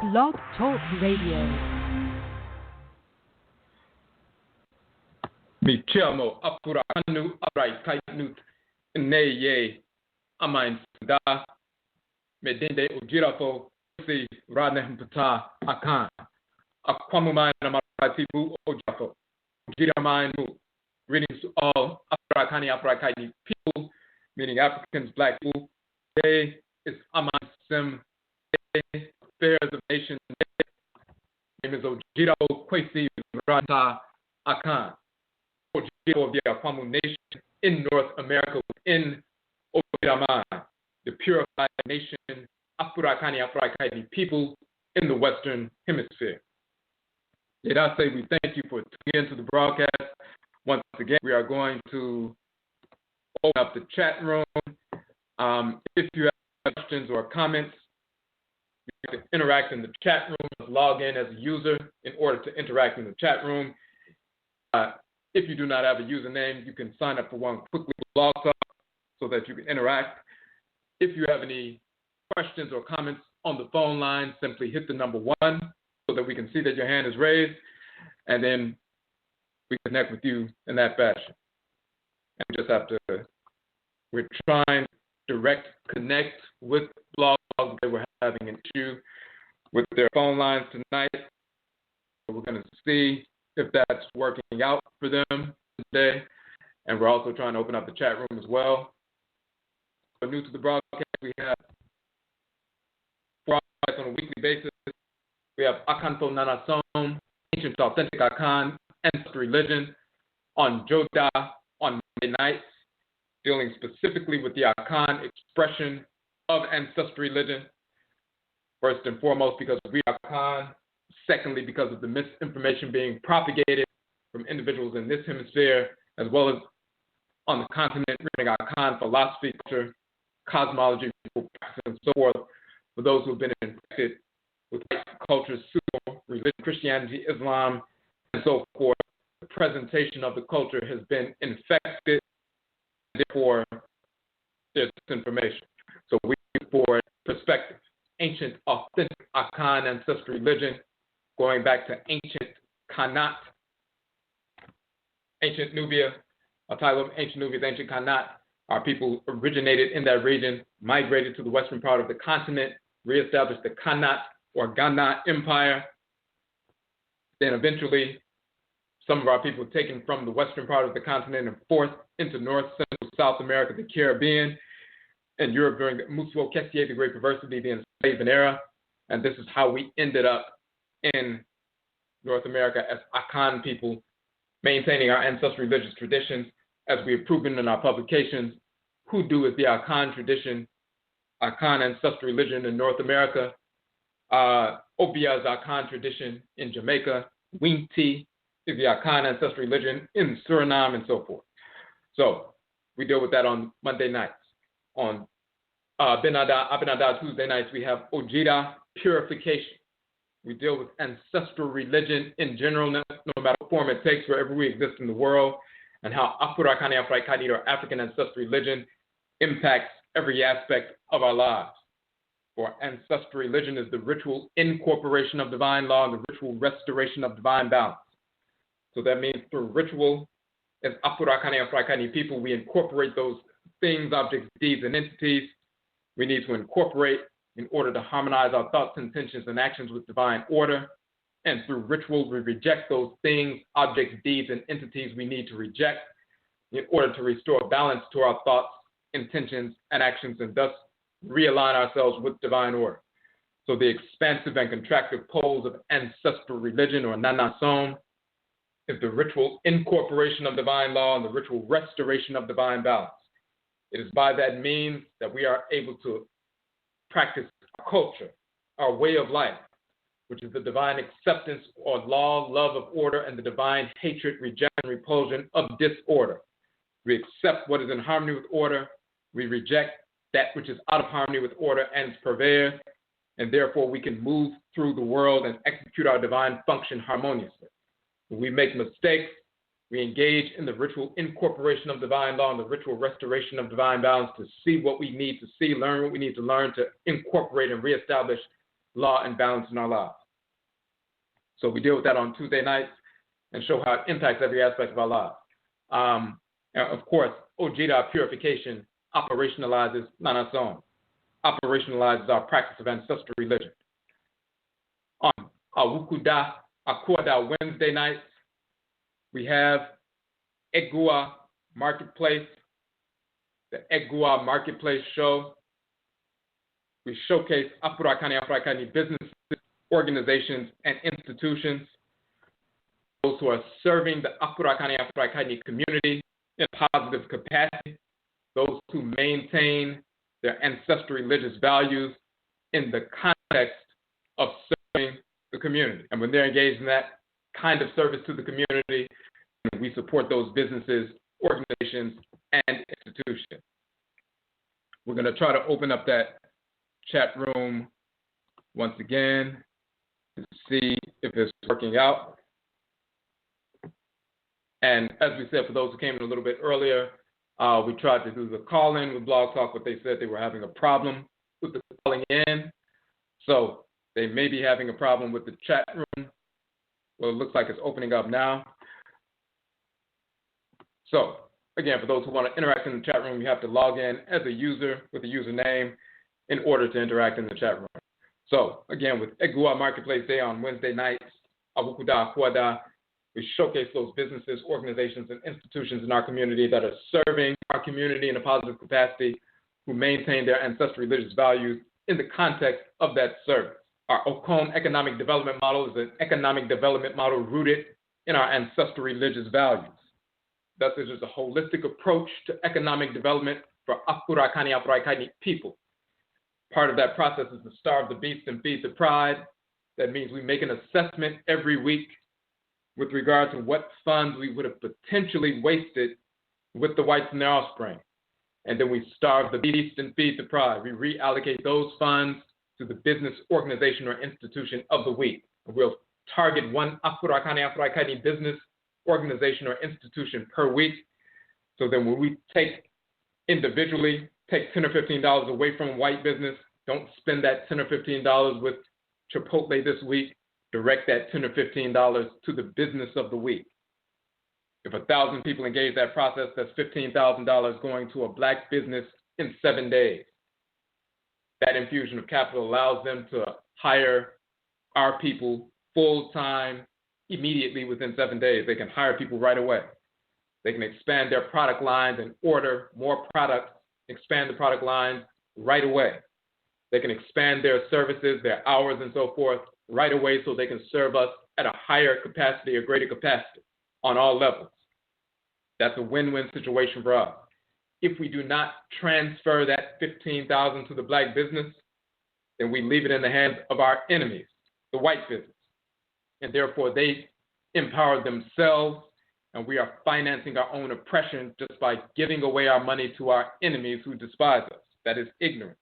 Blog Talk Radio. Mi chiamo Afurakani, Afuraitkaitnit, Neye, AMANSEM, Medende Ujirafo, Si, Radnem Pata, Akan, Aquamuman, Amaratibu, Ojafo, Ujiraman, greetings to all Afurakani, Afuraitkaitnit people, meaning Africans, Black people. Today is AMANSEM, Affairs of Nations. Name is Ojiro Kwesi Rata Akan. Ojiro of the Akwamu Nation in North America, within Ojiraman, the purified nation, Afurakani, Afuraitkaitnit people in the Western Hemisphere. Let us say we thank you for tuning into the broadcast. Once again, we are going to open up the chat room. If you have questions or comments, you can interact in the chat room. Log in as a user in order to interact in the chat room. If you do not have a username, you can sign up for one quickly, blog talk, so that you can interact. If you have any questions or comments on the phone line, simply hit the number 1 so that we can see that your hand is raised, and then we connect with you in that fashion. And we just have to, we're trying to direct connect with blogs that we're having an issue with their phone lines tonight. So we're going to see if that's working out for them today. And we're also trying to open up the chat room as well. For new to the broadcast, we have 4 hours on a weekly basis. We have Akanto Nanasom, Ancient Authentic Akan, Ancestral Religion, on Joda on Monday nights, dealing specifically with the Akan expression of ancestral religion. First and foremost, because we are Akan. Secondly, because of the misinformation being propagated from individuals in this hemisphere, as well as on the continent, regarding Akan philosophy, culture, cosmology, and so forth, for those who have been infected with culture, pseudo-religion, Christianity, Islam, and so forth. The presentation of the culture has been infected, and therefore there's disinformation. So we look for perspective. Ancient, authentic Akan ancestral religion, going back to ancient Kanat, ancient Nubia. A title of ancient Nubia is ancient Kanat. Our people originated in that region, migrated to the western part of the continent, reestablished the Kanat or Ghana Empire. Then eventually, some of our people taken from the western part of the continent and forced into North, Central, South America, the Caribbean, and Europe during the Musuo Kessier, the Great Perversity, the enslavement era. And this is how we ended up in North America as Akan people, maintaining our ancestral religious traditions, as we have proven in our publications. Hoodoo is the Akan tradition, Akan ancestral religion in North America. Obia is Akan tradition in Jamaica. Winti is the Akan ancestral religion in Suriname, and so forth. So we deal with that on Monday nights. On Abinada Tuesday nights, we have Ojira purification. We deal with ancestral religion in general, no matter what form it takes, wherever we exist in the world, and how Afurakani, Afuraitkaitnit, or African ancestral religion impacts every aspect of our lives. For ancestral religion is the ritual incorporation of divine law and the ritual restoration of divine balance. So that means through ritual, as Afurakani, Afuraitkaitnit people, we incorporate those things, objects, deeds, and entities we need to incorporate in order to harmonize our thoughts, intentions, and actions with divine order. And through ritual, we reject those things, objects, deeds, and entities we need to reject in order to restore balance to our thoughts, intentions, and actions, and thus realign ourselves with divine order. So the expansive and contractive poles of ancestral religion, or Nanasom, is the ritual incorporation of divine law and the ritual restoration of divine balance. It is by that means that we are able to practice our culture, our way of life, which is the divine acceptance or law, love of order, and the divine hatred, rejection, repulsion of disorder. We accept what is in harmony with order. We reject that which is out of harmony with order and its purveyor, and therefore we can move through the world and execute our divine function harmoniously. When we make mistakes, we engage in the ritual incorporation of divine law and the ritual restoration of divine balance to see what we need to see, learn what we need to learn, to incorporate and reestablish law, and balance in our lives. So we deal with that on Tuesday nights and show how it impacts every aspect of our lives. And of course, Ojeda purification operationalizes Nanason, operationalizes our practice of ancestral religion. On Awukuda Akwada Wednesday nights, we have Egua Marketplace, the Egua Marketplace show. We showcase Afuraitkaitnit businesses, organizations, and institutions, those who are serving the Afuraitkaitnit community in a positive capacity, those who maintain their ancestral religious values in the context of serving the community. And when they're engaged in that kind of service to the community, we support those businesses, organizations, and institutions. We're going to try to open up that chat room once again to see if it's working out. And as we said, for those who came in a little bit earlier, we tried to do the call-in with Blog Talk, but they said they were having a problem with the calling in. So they may be having a problem with the chat room. Well, it looks like it's opening up now. So again, for those who want to interact in the chat room, you have to log in as a user with a username in order to interact in the chat room. So again, with Egua Marketplace Day on Wednesday nights, Awukuda Akwada, we showcase those businesses, organizations, and institutions in our community that are serving our community in a positive capacity, who maintain their ancestral religious values in the context of that service. Our Okon economic development model is an economic development model rooted in our ancestral religious values. Thus, it is a holistic approach to economic development for Afuraitkaitnit people. Part of that process is to starve the beast and feed the pride. That means we make an assessment every week with regard to what funds we would have potentially wasted with the whites and their offspring. And then we starve the beast and feed the pride. We reallocate those funds to the business, organization, or institution of the week. We'll target one Afuraitkaitnit business, organization, or institution per week. So then when we take individually, take $10 or $15 away from white business, don't spend that $10 or $15 with Chipotle this week, direct that $10 or $15 to the business of the week. If 1,000 people engage that process, that's $15,000 going to a black business in 7 days. That infusion of capital allows them to hire our people full-time immediately within 7 days. They can hire people right away. They can expand their product lines and order more products, expand the product lines right away. They can expand their services, their hours, and so forth right away so they can serve us at a higher capacity or greater capacity on all levels. That's a win-win situation for us. If we do not transfer that $15,000 to the black business, then we leave it in the hands of our enemies, the white business. And therefore, they empower themselves, and we are financing our own oppression just by giving away our money to our enemies who despise us. That is ignorance.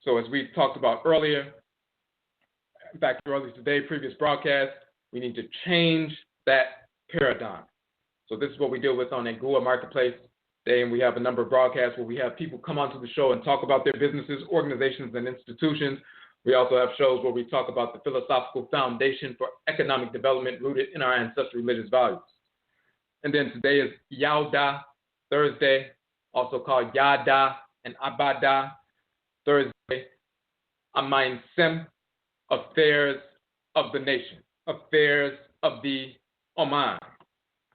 So as we talked about earlier, in fact, earlier today, previous broadcast, we need to change that paradigm. So this is what we deal with on Egua Marketplace Day, and we have a number of broadcasts where we have people come onto the show and talk about their businesses, organizations, and institutions. We also have shows where we talk about the philosophical foundation for economic development rooted in our ancestral religious values. And then today is Yauda Thursday, also called Yada and Abada Thursday. AMANSEM, affairs of the nation, affairs of the Oman.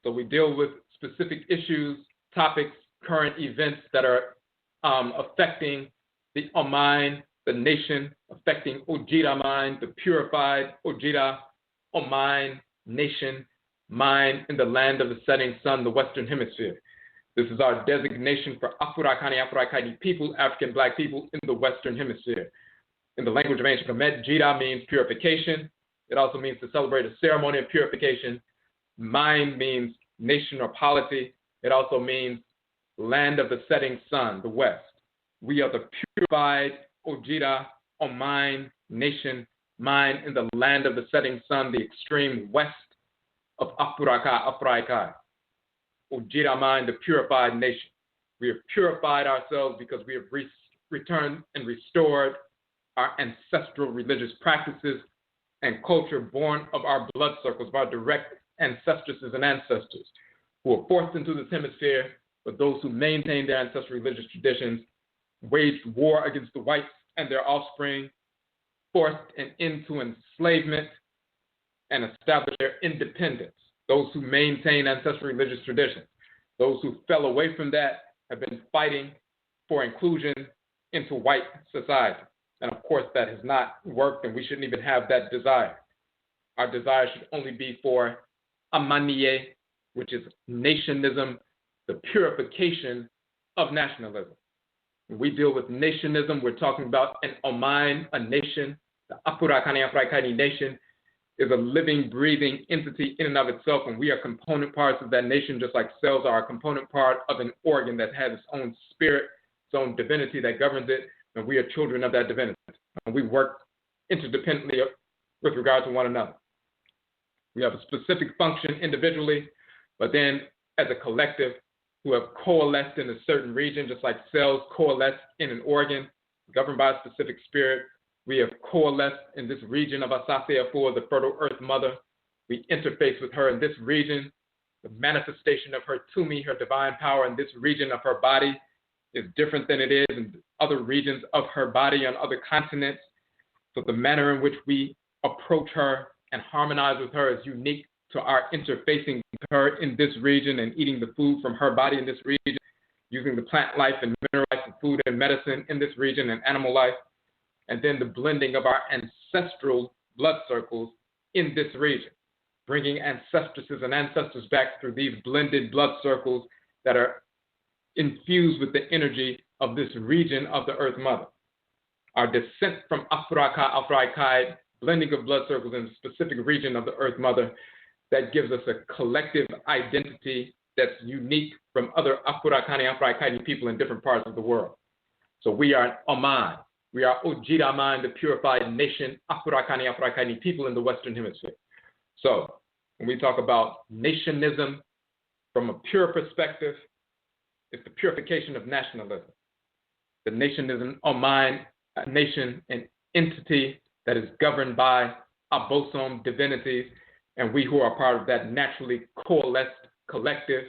So we deal with specific issues, topics, current events that are affecting the Oman, the nation, affecting Ojeda mind, the purified Ojeda Oman nation, mind in the land of the setting sun, the Western Hemisphere. This is our designation for Afuraitkaitnit people, African black people in the Western Hemisphere. In the language of ancient Kemet, Jida means purification. It also means to celebrate a ceremony of purification. Mind means nation or polity. It also means land of the setting sun, the West. We are the purified Ojeda Oman nation, mind in the land of the setting sun, the extreme west of Afuraikai. Ojeda mind, the purified nation. We have purified ourselves because we have returned and restored our ancestral religious practices and culture born of our blood circles, of our direct ancestresses and ancestors who were forced into this hemisphere, but those who maintained their ancestral religious traditions, waged war against the whites and their offspring, forced an end to enslavement, and established their independence. Those who maintain ancestral religious traditions, those who fell away from that have been fighting for inclusion into white society. And of course, that has not worked, and we shouldn't even have that desire. Our desire should only be for Amanne, which is nationism, the purification of nationalism. When we deal with nationism, we're talking about an Oman, a nation. The Afurakani, Afuraitkaitnit nation is a living, breathing entity in and of itself, and we are component parts of that nation, just like cells are a component part of an organ that has its own spirit, its own divinity that governs it, and we are children of that divinity. And we work interdependently with regard to one another. We have a specific function individually, but then as a collective who have coalesced in a certain region, just like cells coalesce in an organ governed by a specific spirit. We have coalesced in this region of Asase Afua, the fertile earth mother. We interface with her in this region. The manifestation of her Tumi, her divine power in this region of her body is different than it is in other regions of her body on other continents. So the manner in which we approach her and harmonize with her is unique to our interfacing with her in this region and eating the food from her body in this region, using the plant life and mineral life and food and medicine in this region and animal life, and then the blending of our ancestral blood circles in this region, bringing ancestresses and ancestors back through these blended blood circles that are infused with the energy of this region of the Earth Mother. Our descent from Afuraikai, blending of blood circles in a specific region of the Earth Mother, that gives us a collective identity that's unique from other Afurakani, Afuraitkaitnit people in different parts of the world. So we are Oman. We are Ojiraman, the purified nation, Afurakani, Afuraitkaitnit people in the Western Hemisphere. So when we talk about nationism from a pure perspective, it's the purification of nationalism. The nation is an Oman, a nation, an entity that is governed by Abosom divinities, and we who are part of that naturally coalesced collective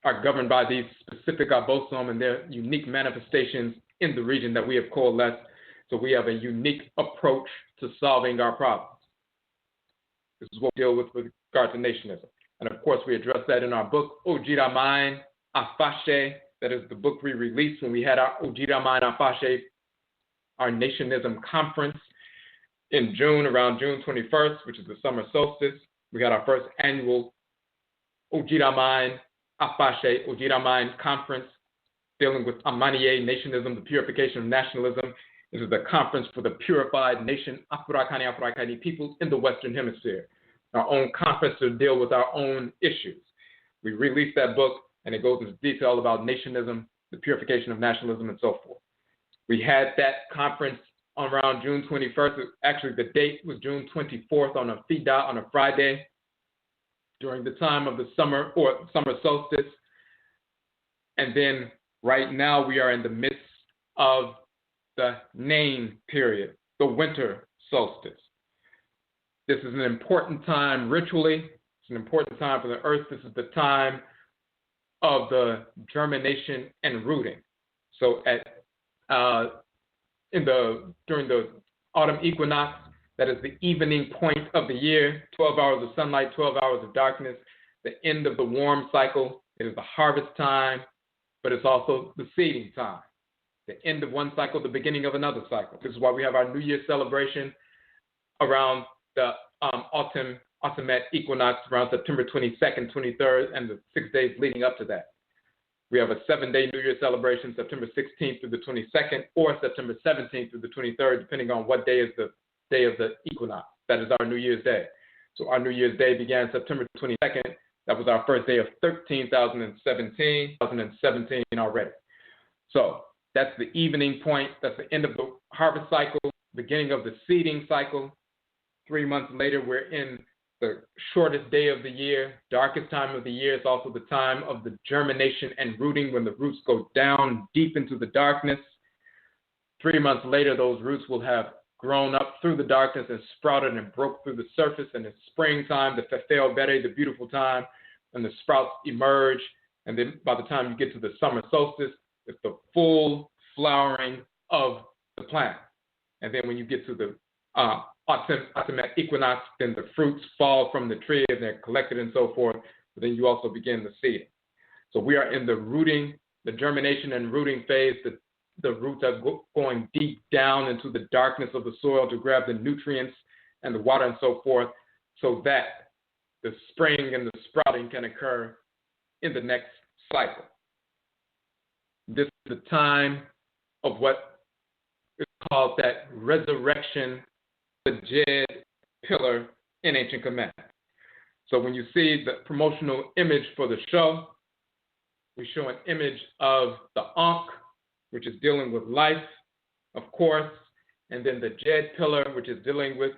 are governed by these specific Abosom and their unique manifestations in the region that we have coalesced. So we have a unique approach to solving our problems. This is what we deal with regard to nationism. And of course, we address that in our book, Ojiraman Afashe. That is the book we released when we had our Ojiraman Afashe, our nationism conference in June, around June 21st, which is the summer solstice. We got our first annual Ojiraman Afashe, Ojiraman conference dealing with Amanne, nationism, the purification of nationalism. This is the conference for the purified nation, Afurakani, Afuraitkaitnit people in the Western Hemisphere. Our own conference to deal with our own issues. We released that book, and it goes into detail about nationism, the purification of nationalism, and so forth. We had that conference on around June 21st. Actually, the date was June 24th on a Fida, on a Friday, during the time of the summer solstice. And then right now we are in the midst of the Nain period, the winter solstice. This is an important time ritually. It's an important time for the earth. This is the time of the germination and rooting. So during the autumn equinox, that is the evening point of the year, 12 hours of sunlight, 12 hours of darkness, the end of the warm cycle. It is the harvest time, but it's also the seeding time. The end of one cycle, the beginning of another cycle. This is why we have our New Year celebration around the autumnate equinox around September 22nd, 23rd, and the 6 days leading up to that. We have a 7-day New Year celebration, September 16th through the 22nd, or September 17th through the 23rd, depending on what day is the day of the equinox. That is our New Year's Day. So our New Year's Day began September 22nd. That was our first day of 2017 already. So that's the evening point. That's the end of the harvest cycle, beginning of the seeding cycle. 3 months later, we're in the shortest day of the year, darkest time of the year. It's also the time of the germination and rooting when the roots go down deep into the darkness. 3 months later, those roots will have grown up through the darkness and sprouted and broke through the surface. And it's springtime, the Fefeobere, the beautiful time, and the sprouts emerge. And then by the time you get to the summer solstice, it's the full flowering of the plant. And then when you get to the autumn equinox, then the fruits fall from the tree and they're collected and so forth. But then you also begin the seeding. So we are in the rooting, the germination and rooting phase. The roots are going deep down into the darkness of the soil to grab the nutrients and the water and so forth, so that the spring and the sprouting can occur in the next cycle. This is the time of what is called that resurrection, the Djed pillar in ancient Kemet. So when you see the promotional image for the show, we show an image of the Ankh, which is dealing with life, of course, and then the Djed pillar, which is dealing with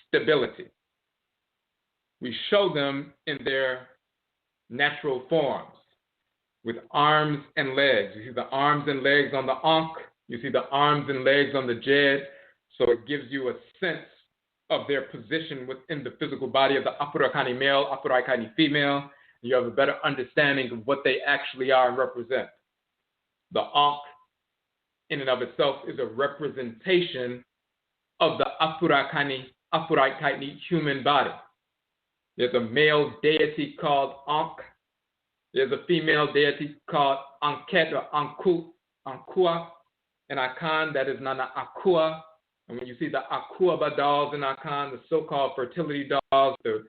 stability. We show them in their natural forms with arms and legs. You see the arms and legs on the Ankh, you see the arms and legs on the Djed, so it gives you a sense of their position within the physical body of the Afurakani male, Afuraitkaitnit female. You have a better understanding of what they actually are and represent. The Ankh, in and of itself, is a representation of the Afuraitkaitnit human body. There's a male deity called Ankh. There's a female deity called ANKH or Ankhua. And Akan, that is Nana Akua. And when you see the Akuaba dolls in Akan, the so-called fertility dolls, the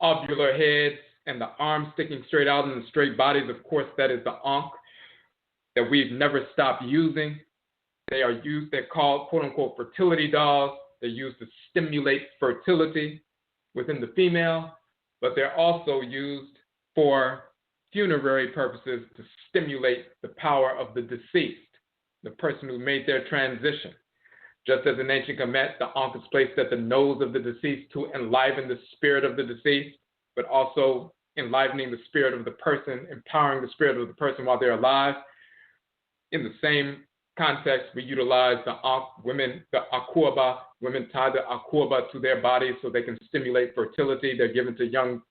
ovular heads and the arms sticking straight out in the straight bodies, of course, that is the Ankh that we've never stopped using. They are used, they're called quote-unquote fertility dolls. They're used to stimulate fertility within the female, but they're also used for funerary purposes to stimulate the power of the deceased, the person who made their transition. Just as in ancient Kemet, the Ankh is placed at the nose of the deceased to enliven the spirit of the deceased, but also enlivening the spirit of the person, empowering the spirit of the person while they're alive. In the same context, we utilize the Ankh women, the Akuaba, women tie the Akuaba to their bodies so they can stimulate fertility. They're given to young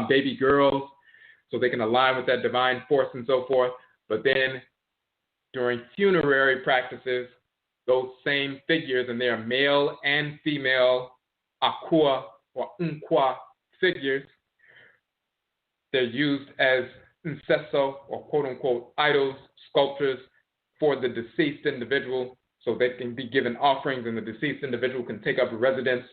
baby girls so they can align with that divine force and so forth. But then during funerary practices, those same figures, and they are male and female Akua or Nkwa figures, they're used as incesto or quote-unquote idols, sculptures for the deceased individual, so they can be given offerings and the deceased individual can take up residence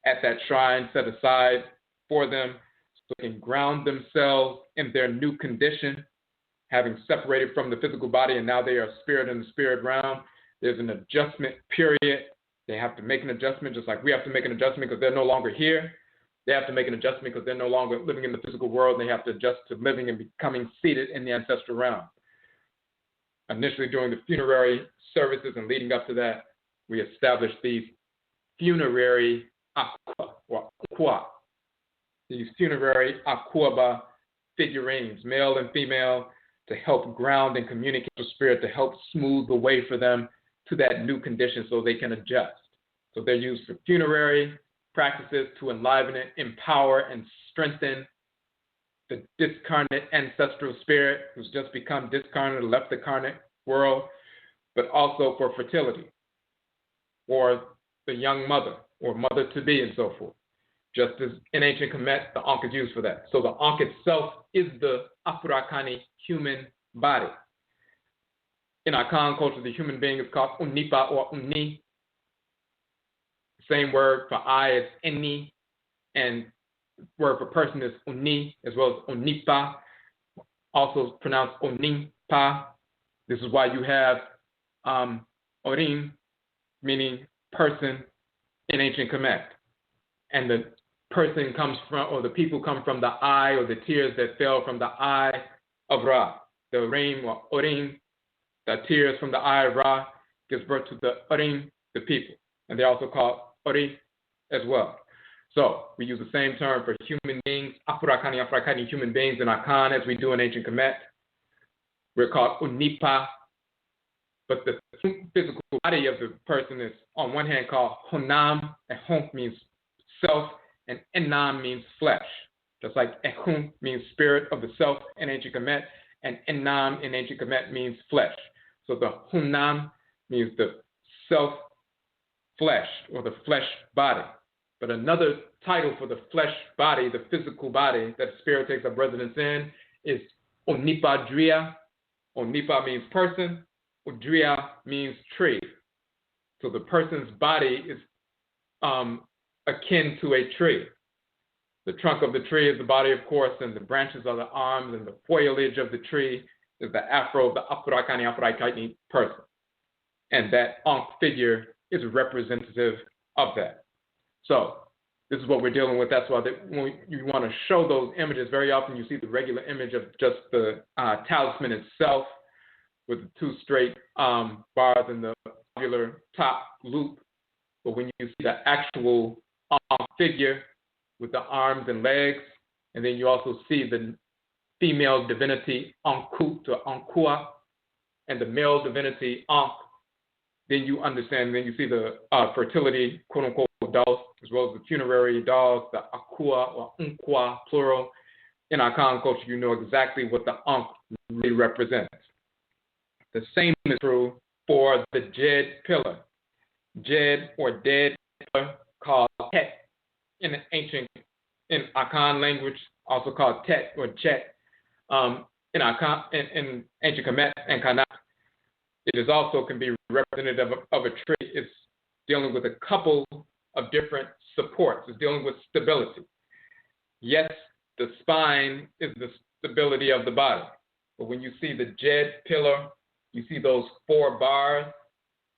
at that shrine set aside for them so they can ground themselves in their new condition, having separated from the physical body, and now they are spirit in the spirit realm. There's an adjustment period. They have to make an adjustment just like we have to make an adjustment because they're no longer here. They have to make an adjustment because they're no longer living in the physical world. They have to adjust to living and becoming seated in the ancestral realm. Initially, during the funerary services and leading up to that, we established these funerary akua, or akua, these funerary akuaba figurines, male and female, to help ground and communicate with spirit, to help smooth the way for them to that new condition so they can adjust. So they're used for funerary practices to enliven it, empower, and strengthen the discarnate ancestral spirit who's just become discarnate or left the carnate world, but also for fertility, or the young mother, or mother-to-be, and so forth. Just as in ancient Kemet, the Ankh is used for that. So the Ankh itself is the Afurakani human body. In Akan culture, the human being is called Unipa or Uni. Same word for I is Eni, and word for person is Uni, as well as Unipa, also pronounced Oninpa. This is why you have Orin, meaning person, in ancient Kemet. And the person comes from, or the people come from the eye, or the tears that fell from the eye of Ra. The Orim or Orim, the tears from the eye of Ra, gives birth to the Orim, the people. And they're also called Ori as well. So we use the same term for human beings, Afurakani human beings in Akan as we do in ancient Kemet. We're called Unipa, But the physical body of the person is on one hand called Honam, and Honk means self, and Enam means flesh. Just like Ehun means spirit of the self in ancient Kemet, and Enam in ancient Kemet means flesh. So the Honam means the self flesh or the flesh body. But another title for the flesh body, the physical body that spirit takes up residence in, is Onipa Dria. Onipa means person, Udria means tree. So the person's body is akin to a tree. The trunk of the tree is the body, of course, and the branches are the arms, and the foliage of the tree is the afro of the Afurakani, Afuraitkaitnit person. And that Ankh figure is representative of that. So this is what we're dealing with. That's why when you want to show those images, very often you see the regular image of just the talisman itself with the two straight bars in the regular top loop. But when you see the actual figure with the arms and legs, and then you also see the female divinity Anku to Ankua and the male divinity Ankh, then you understand, then you see the fertility, quote unquote, dolls, as well as the funerary dolls, the Akua or Unkwa, plural. In our common culture, you know exactly what the Ankh really represents. The same is true for the Djed pillar. Djed or dead pillar, called Tet in Akan language, also called Tet or Chet in ancient Kemet and Kana. It is also can be representative of a tree. It's dealing with a couple of different supports. It's dealing with stability. Yes, the spine is the stability of the body. But when you see the Djed pillar, you see those 4 bars.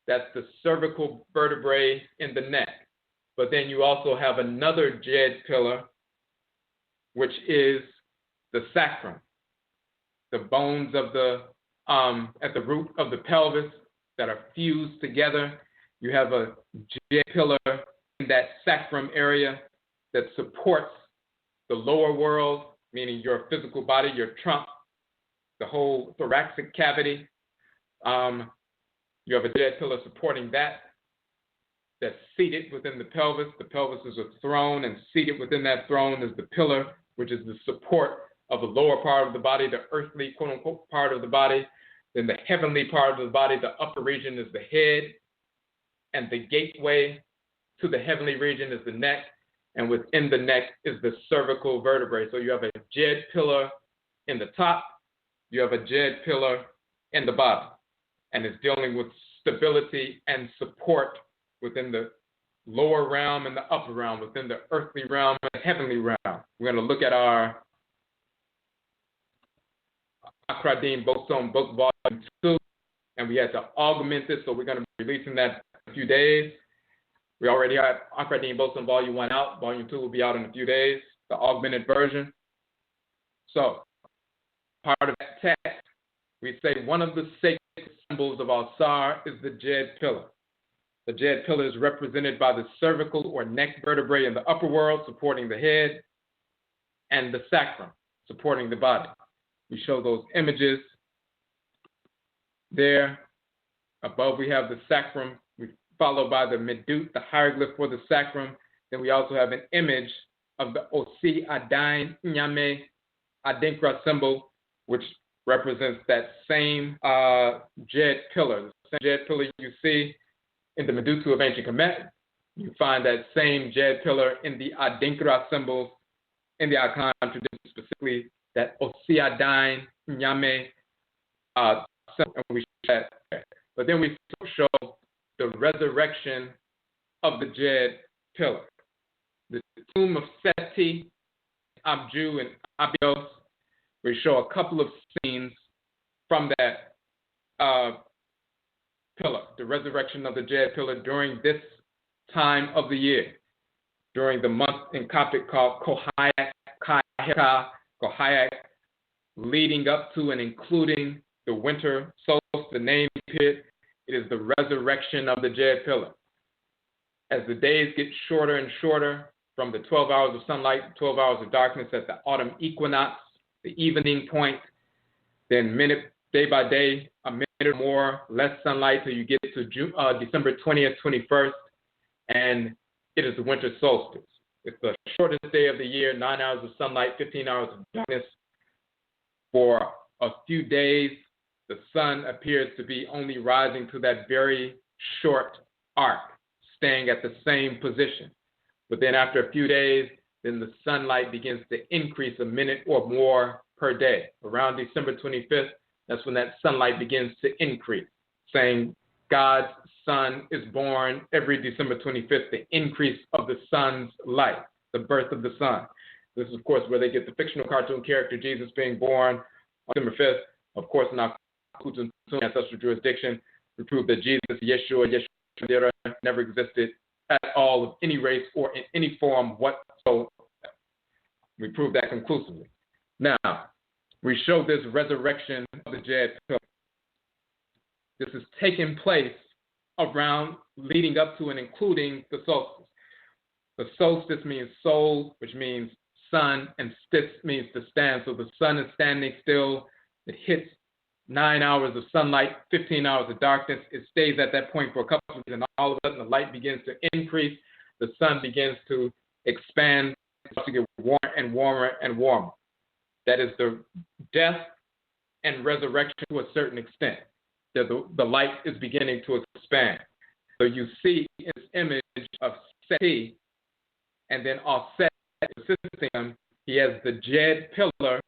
That's the cervical vertebrae in the neck. But then you also have another Djed pillar, which is the sacrum, the bones of the at the root of the pelvis that are fused together. You have a Djed pillar in that sacrum area that supports the lower world, meaning your physical body, your trunk, the whole thoracic cavity. You have a Djed pillar supporting that's seated within the pelvis. The pelvis is a throne, and seated within that throne is the pillar, which is the support of the lower part of the body, the earthly, quote-unquote, part of the body. Then the heavenly part of the body, the upper region, is the head, and the gateway to the heavenly region is the neck, and within the neck is the cervical vertebrae. So you have a Djed pillar in the top, you have a Djed pillar in the bottom, and it's dealing with stability and support within the lower realm and the upper realm, within the earthly realm and the heavenly realm. We're going to look at our ANKH DJED book volume 2, and we had to augment this, so we're going to be releasing that in a few days. We already have ANKH DJED volume 1 out. Volume 2 will be out in a few days, the augmented version. So, part of that text, we say one of the sacred symbols of Al-Sar is the Djed pillar. The Djed pillar is represented by the cervical or neck vertebrae in the upper world, supporting the head, and the sacrum, supporting the body. We show those images there. Above we have the sacrum, followed by the medut, the hieroglyph for the sacrum. Then we also have an image of the Osi Adain Nyame Adinkra symbol, which represents that same Djed pillar. The same Djed pillar you see in the Medutu of ancient Kemet. You find that same Djed pillar in the Adinkra symbols in the Akan tradition, specifically that Osiadain Nyame symbol, and we show that there. But then we show the resurrection of the Djed pillar. The tomb of Seti, Abju, and Abios. We show a couple of scenes from that pillar, the resurrection of the Djed pillar during this time of the year, during the month in Coptic called Kohayak, leading up to and including the winter solstice, the name period. It is the resurrection of the Djed pillar. As the days get shorter and shorter, from the 12 hours of sunlight, 12 hours of darkness at the autumn equinox, the evening point, then day by day, a minute more, less sunlight till you get to December 20th, 21st, and it is the winter solstice. It's the shortest day of the year, 9 hours of sunlight, 15 hours of darkness. For a few days, the sun appears to be only rising to that very short arc, staying at the same position. But then after a few days, then the sunlight begins to increase a minute or more per day. Around December 25th, that's when that sunlight begins to increase, saying God's son is born every December 25th, the increase of the sun's light, the birth of the sun. This is, of course, where they get the fictional cartoon character Jesus being born on December 5th. Of course, in our ancestral jurisdiction, we prove that Jesus, Yeshua, never existed at all of any race or in any form whatsoever. We prove that conclusively. Now, we show this resurrection of the Djed pillar. This is taking place around, leading up to and including the solstice. The solstice means soul, which means sun, and stis means to stand. So the sun is standing still. It hits 9 hours of sunlight, 15 hours of darkness. It stays at that point for a couple of days, and all of a sudden the light begins to increase. The sun begins to expand, to get warmer and warmer and warmer. That is the death and resurrection to a certain extent. The light is beginning to expand. So you see this image of Seti, and then Offset assisting him. He has the Djed pillar.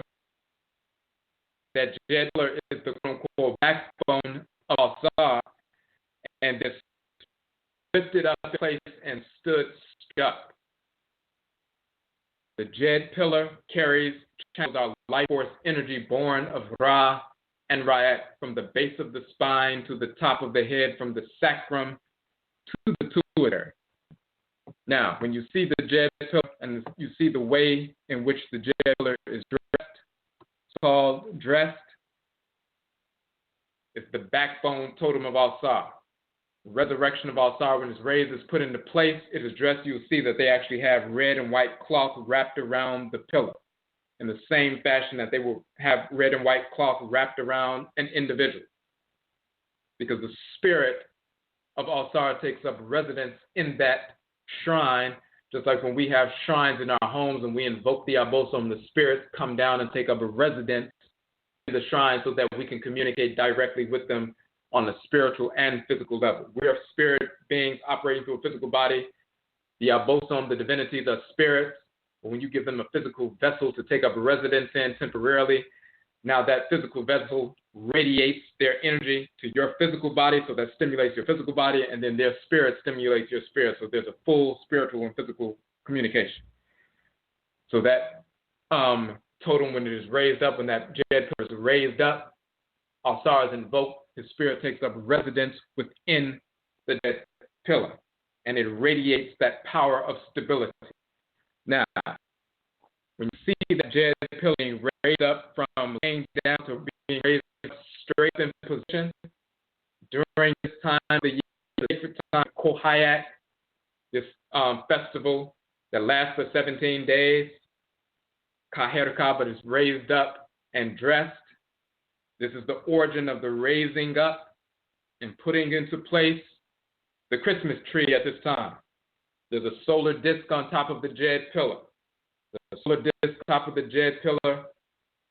That Djed pillar is the quote-unquote backbone of Alsar, and this lifted up in place and stood up. The Djed pillar channels our life force energy born of Ra and Ra'at, from the base of the spine to the top of the head, from the sacrum to the tutor. Now, when you see the Djed pillar and you see the way in which the Djed pillar is dressed, it's called dressed. It's the backbone totem of Alsar. Resurrection of Alsar, when it's raised, is put into place. It is dressed. You'll see that they actually have red and white cloth wrapped around the pillar, in the same fashion that they will have red and white cloth wrapped around an individual, because the spirit of Alsar takes up residence in that shrine, just like when we have shrines in our homes and we invoke the Abosom, the spirits come down and take up a residence in the shrine so that we can communicate directly with them on a spiritual and physical level. We are spirit beings operating through a physical body. The Abosom, the divinities, are spirits. But when you give them a physical vessel to take up a residence in temporarily, now that physical vessel radiates their energy to your physical body, so that stimulates your physical body, and then their spirit stimulates your spirit. So there's a full spiritual and physical communication. So that totem, when it is raised up, when that Djed pillar is raised up, Alsar is invoked, his spirit takes up residence within the Djed pillar, and it radiates that power of stability. Now, when you see the Djed pillar being raised up from laying down to being raised up straight in position, during this time of the year, the sacred time of Kohayat, this festival that lasts for 17 days, Kaherka, but is raised up and dressed. This is the origin of the raising up and putting into place the Christmas tree at this time. There's a solar disk on top of the Djed pillar. The solar disk on top of the Djed pillar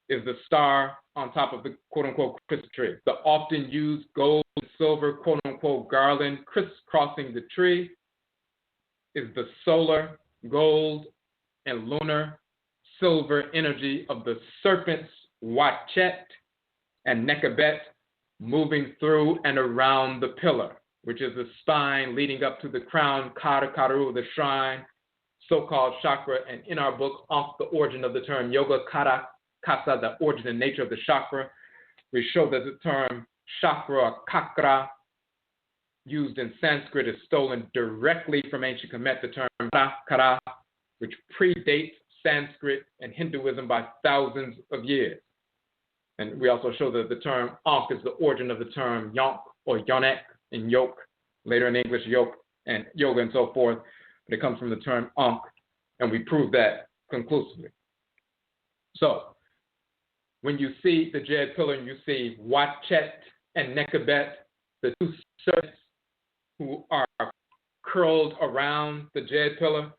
is the star on top of the quote-unquote Christmas tree. The often used gold and silver quote-unquote garland crisscrossing the tree is the solar, gold, and lunar silver energy of the serpents Wachet and Nekabet moving through and around the pillar, which is the spine leading up to the crown, Karakaru, the shrine, so-called chakra. And in our book, Ankh, the origin of the term Yoga Kara Kasa, the origin and nature of the chakra, we show that the term chakra or kakra, used in Sanskrit, is stolen directly from ancient Kemet, the term Kara, which predates Sanskrit and Hinduism by thousands of years. And we also show that the term Ankh is the origin of the term Yonk or Yonek in yoke, later in English yoke and yoga and so forth, but it comes from the term Ankh, and we prove that conclusively. So when you see the Djed pillar and you see Wachet and Nekabet, the two serpents who are curled around the Djed pillar.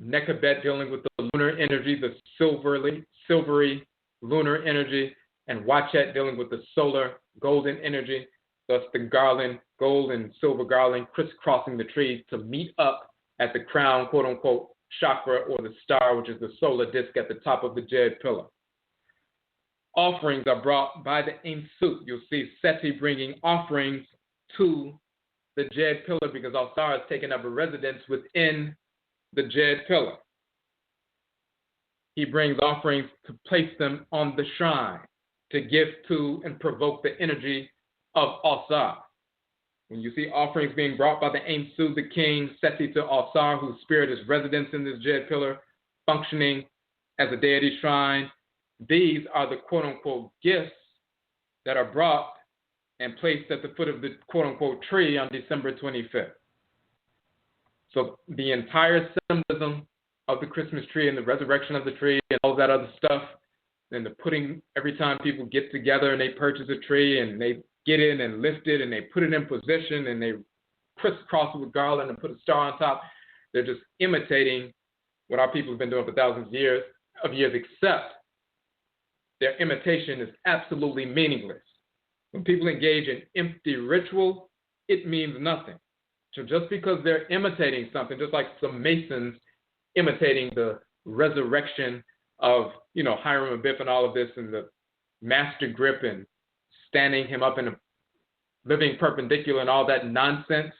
Nekabet dealing with the lunar energy, the silvery lunar energy, and Wachet dealing with the solar golden energy. Thus the garland, gold and silver garland, crisscrossing the tree to meet up at the crown, quote unquote, chakra or the star, which is the solar disk at the top of the Djed pillar. Offerings are brought by the Amsut. You'll see Seti bringing offerings to the Djed pillar because Alsar has taken up a residence within the Djed pillar. He brings offerings to place them on the shrine, to give to and provoke the energy of Alsar. When you see offerings being brought by the Amsut, the king, Seti to Alsar, whose spirit is residence in this Djed pillar, functioning as a deity shrine, these are the quote-unquote gifts that are brought and placed at the foot of the quote-unquote tree on December 25th. So the entire symbolism of the Christmas tree and the resurrection of the tree and all that other stuff, and the putting, every time people get together and they purchase a tree and they get in and lift it and they put it in position and they crisscross it with garland and put a star on top, they're just imitating what our people have been doing for thousands of years, except their imitation is absolutely meaningless. When people engage in empty ritual, it means nothing. So just because they're imitating something, just like some Masons imitating the resurrection of, Hiram Abiff and all of this, and the master grip and standing him up in a living perpendicular and all that nonsense,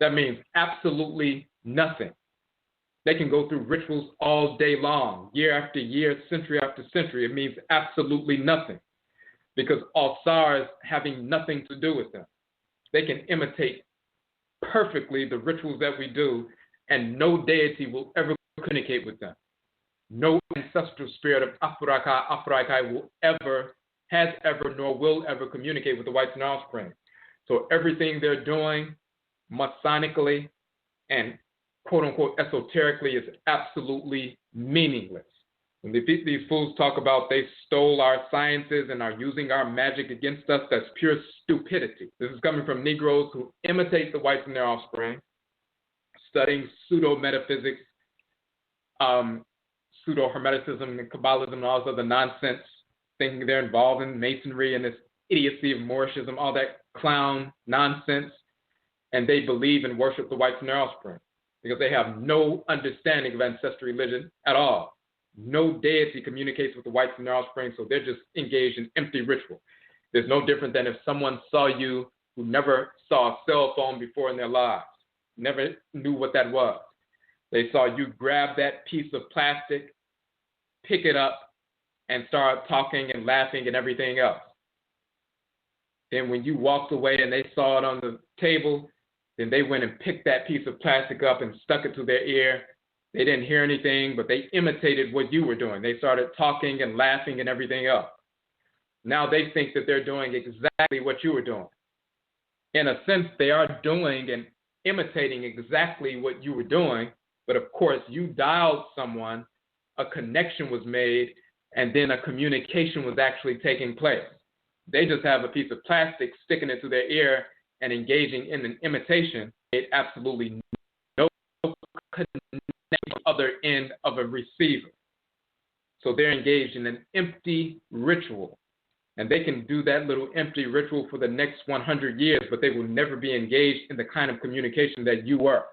that means absolutely nothing. They can go through rituals all day long, year after year, century after century. It means absolutely nothing because Alsar is having nothing to do with them. They can imitate perfectly the rituals that we do, and no deity will ever communicate with them. No ancestral spirit of Afuraitkai has ever, nor will ever communicate with the whites and offspring. So everything they're doing Masonically and quote-unquote esoterically is absolutely meaningless. When these fools talk about they stole our sciences and are using our magic against us, that's pure stupidity. This is coming from Negroes who imitate the whites and their offspring, studying pseudo-metaphysics, pseudo-hermeticism and Kabbalism and all this other nonsense, thinking they're involved in Masonry and this idiocy of Moorishism, all that clown nonsense, and they believe and worship the whites and their offspring because they have no understanding of ancestral religion at all. No deity communicates with the whites and their offspring, so they're just engaged in empty ritual. There's no different than if someone saw you who never saw a cell phone before in their lives, never knew what that was. They saw you grab that piece of plastic, pick it up, and start talking and laughing and everything else. Then when you walked away and they saw it on the table, then they went and picked that piece of plastic up and stuck it to their ear. They didn't hear anything, but they imitated what you were doing. They started talking and laughing and everything else. Now they think that they're doing exactly what you were doing. In a sense, they are doing and imitating exactly what you were doing, but of course, you dialed someone, a connection was made, and then a communication was actually taking place. They just have a piece of plastic sticking it to their ear and engaging in an imitation. It absolutely no connection to the other end of a receiver. So they're engaged in an empty ritual. And they can do that little empty ritual for the next 100 years, but they will never be engaged in the kind of communication that you were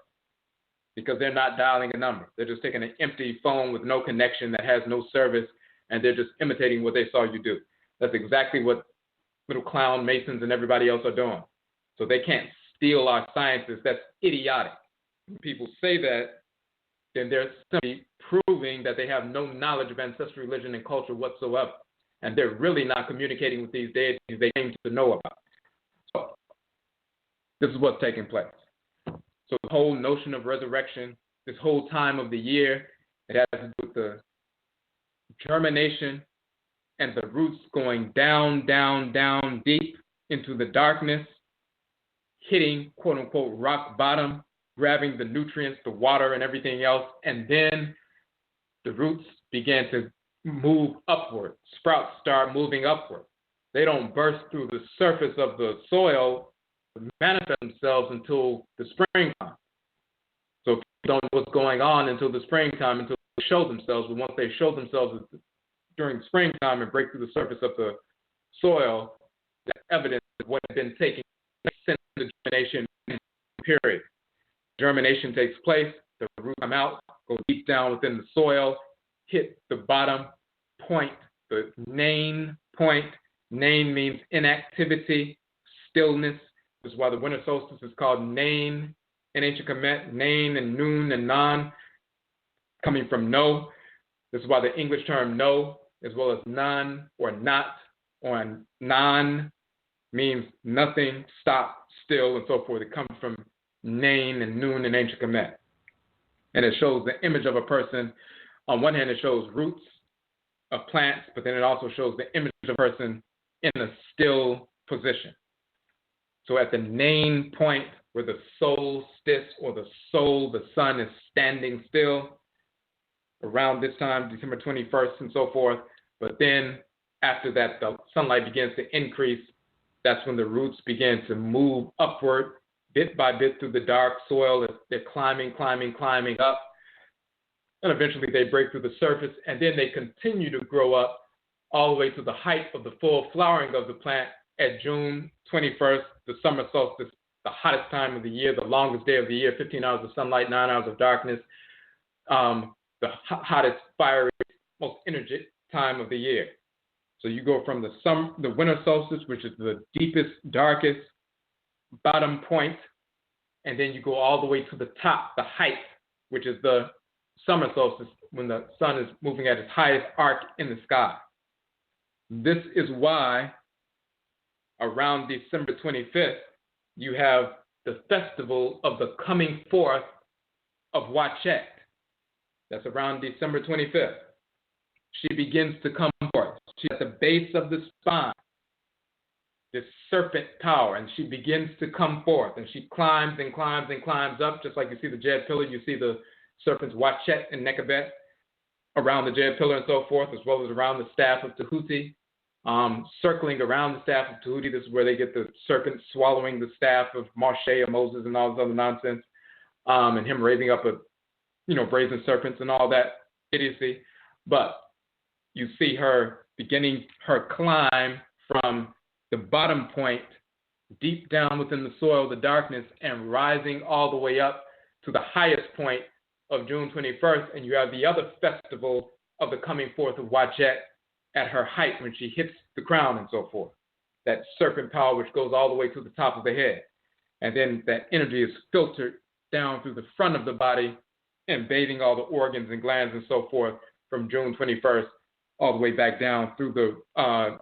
because they're not dialing a number. They're just taking an empty phone with no connection that has no service, and they're just imitating what they saw you do. That's exactly what little clown Masons and everybody else are doing. So they can't steal our sciences. That's idiotic. When people say that, then they're simply proving that they have no knowledge of ancestral religion and culture whatsoever. And they're really not communicating with these deities they claim to know about. So this is what's taking place. So the whole notion of resurrection, this whole time of the year, it has to do with the germination and the roots going down, down, down deep into the darkness, hitting quote-unquote rock bottom, grabbing the nutrients, the water, and everything else, and then the roots began to move upward. Sprouts start moving upward. they don't burst through the surface of the soil, manifest themselves until the springtime. So people don't know what's going on until the springtime, until they show themselves. But once they show themselves during springtime and break through the surface of the soil, that's evidence of what has been taking place since the germination period. Germination takes place, the roots come out, go deep down within the soil, hit the bottom point, the nain point. Nain means inactivity, stillness. This is why the winter solstice is called Nain in ancient Kemet. Nain and Noon and Nan coming from no. This is why the English term no, as well as none or not or nan, means nothing, stop, still, and so forth. It comes from Nain and Noon in ancient Kemet. And it shows the image of a person. On one hand, it shows roots of plants, but then it also shows the image of a person in a still position. So at the Nain point, where the solstice or the sun is standing still, around this time, December 21st and so forth. But then after that, the sunlight begins to increase. That's when the roots begin to move upward, bit by bit through the dark soil. They're climbing up. And eventually they break through the surface, and then they continue to grow up all the way to the height of the full flowering of the plant at June 21st, the summer solstice, the hottest time of the year, the longest day of the year, 15 hours of sunlight, 9 hours of darkness, the hottest, fiery, most energetic time of the year. So you go from the winter solstice, which is the deepest, darkest bottom point, and then you go all the way to the top, the height, which is the summer solstice, when the sun is moving at its highest arc in the sky. This is why around December 25th, you have the festival of the coming forth of Watchet. That's around December 25th. She begins to come forth. She's at the base of the spine, this serpent power, and she begins to come forth. And she climbs and climbs and climbs up, just like you see the Djed pillar. You see the serpent's Watchet and Nekabet around the Djed pillar and so forth, as well as around the staff of Tahuti. Circling around the staff of Tahuti, this is where they get the serpent swallowing the staff of Moshe or Moses and all this other nonsense, and him raising up brazen serpents and all that idiocy. But you see her beginning her climb from the bottom point, deep down within the soil, the darkness, and rising all the way up to the highest point of June 21st. And you have the other festival of the coming forth of Watchet at her height when she hits the crown and so forth. That serpent power which goes all the way to the top of the head. And then that energy is filtered down through the front of the body and bathing all the organs and glands and so forth from June 21st all the way back down through the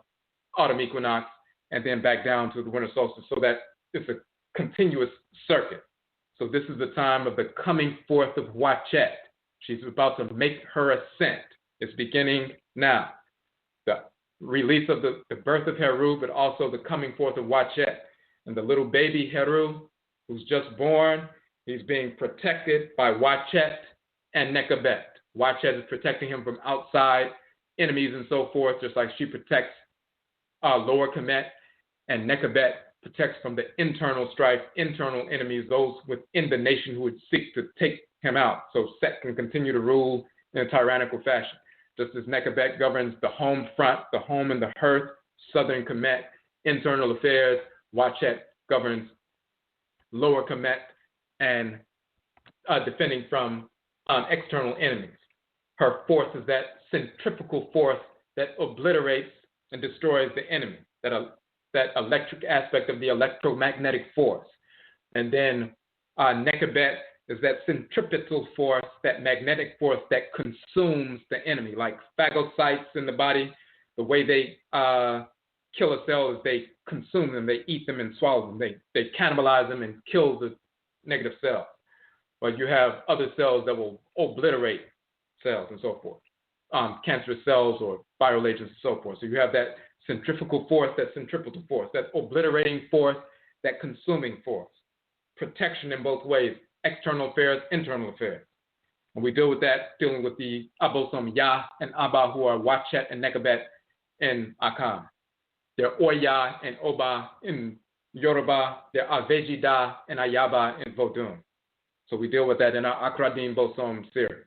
autumn equinox and then back down to the winter solstice. So that it's a continuous circuit. So this is the time of the coming forth of Watchet. She's about to make her ascent. It's beginning now. The release of the birth of Heru, but also the coming forth of Watchet. And the little baby Heru, who's just born, he's being protected by Watchet and Nekabet. Watchet is protecting him from outside enemies and so forth, just like she protects Lower Kemet, and Nekabet protects from the internal strife, internal enemies, those within the nation who would seek to take him out. So Set can continue to rule in a tyrannical fashion. Just as Nekabet governs the home front, the home and the hearth, southern Kemet, internal affairs, Watchet governs Lower Kemet and defending from external enemies. Her force is that centrifugal force that obliterates and destroys the enemy, that electric aspect of the electromagnetic force. And then Nekabet is that centripetal force, that magnetic force that consumes the enemy, like phagocytes in the body. The way they kill a cell is they consume them, they eat them and swallow them. They cannibalize them and kill the negative cells. But you have other cells that will obliterate cells and so forth, cancerous cells or viral agents and so forth. So you have that centrifugal force, that centripetal force, that obliterating force, that consuming force. Protection in both ways, external affairs, internal affairs. And we deal with that, dealing with the Abosom Yah and Abba, who are Watchet and Nekabet in Akan. They're Oya and Oba in Yoruba. They're Avejida and Ayaba in Vodun. So we deal with that in our Akradim Bosom series.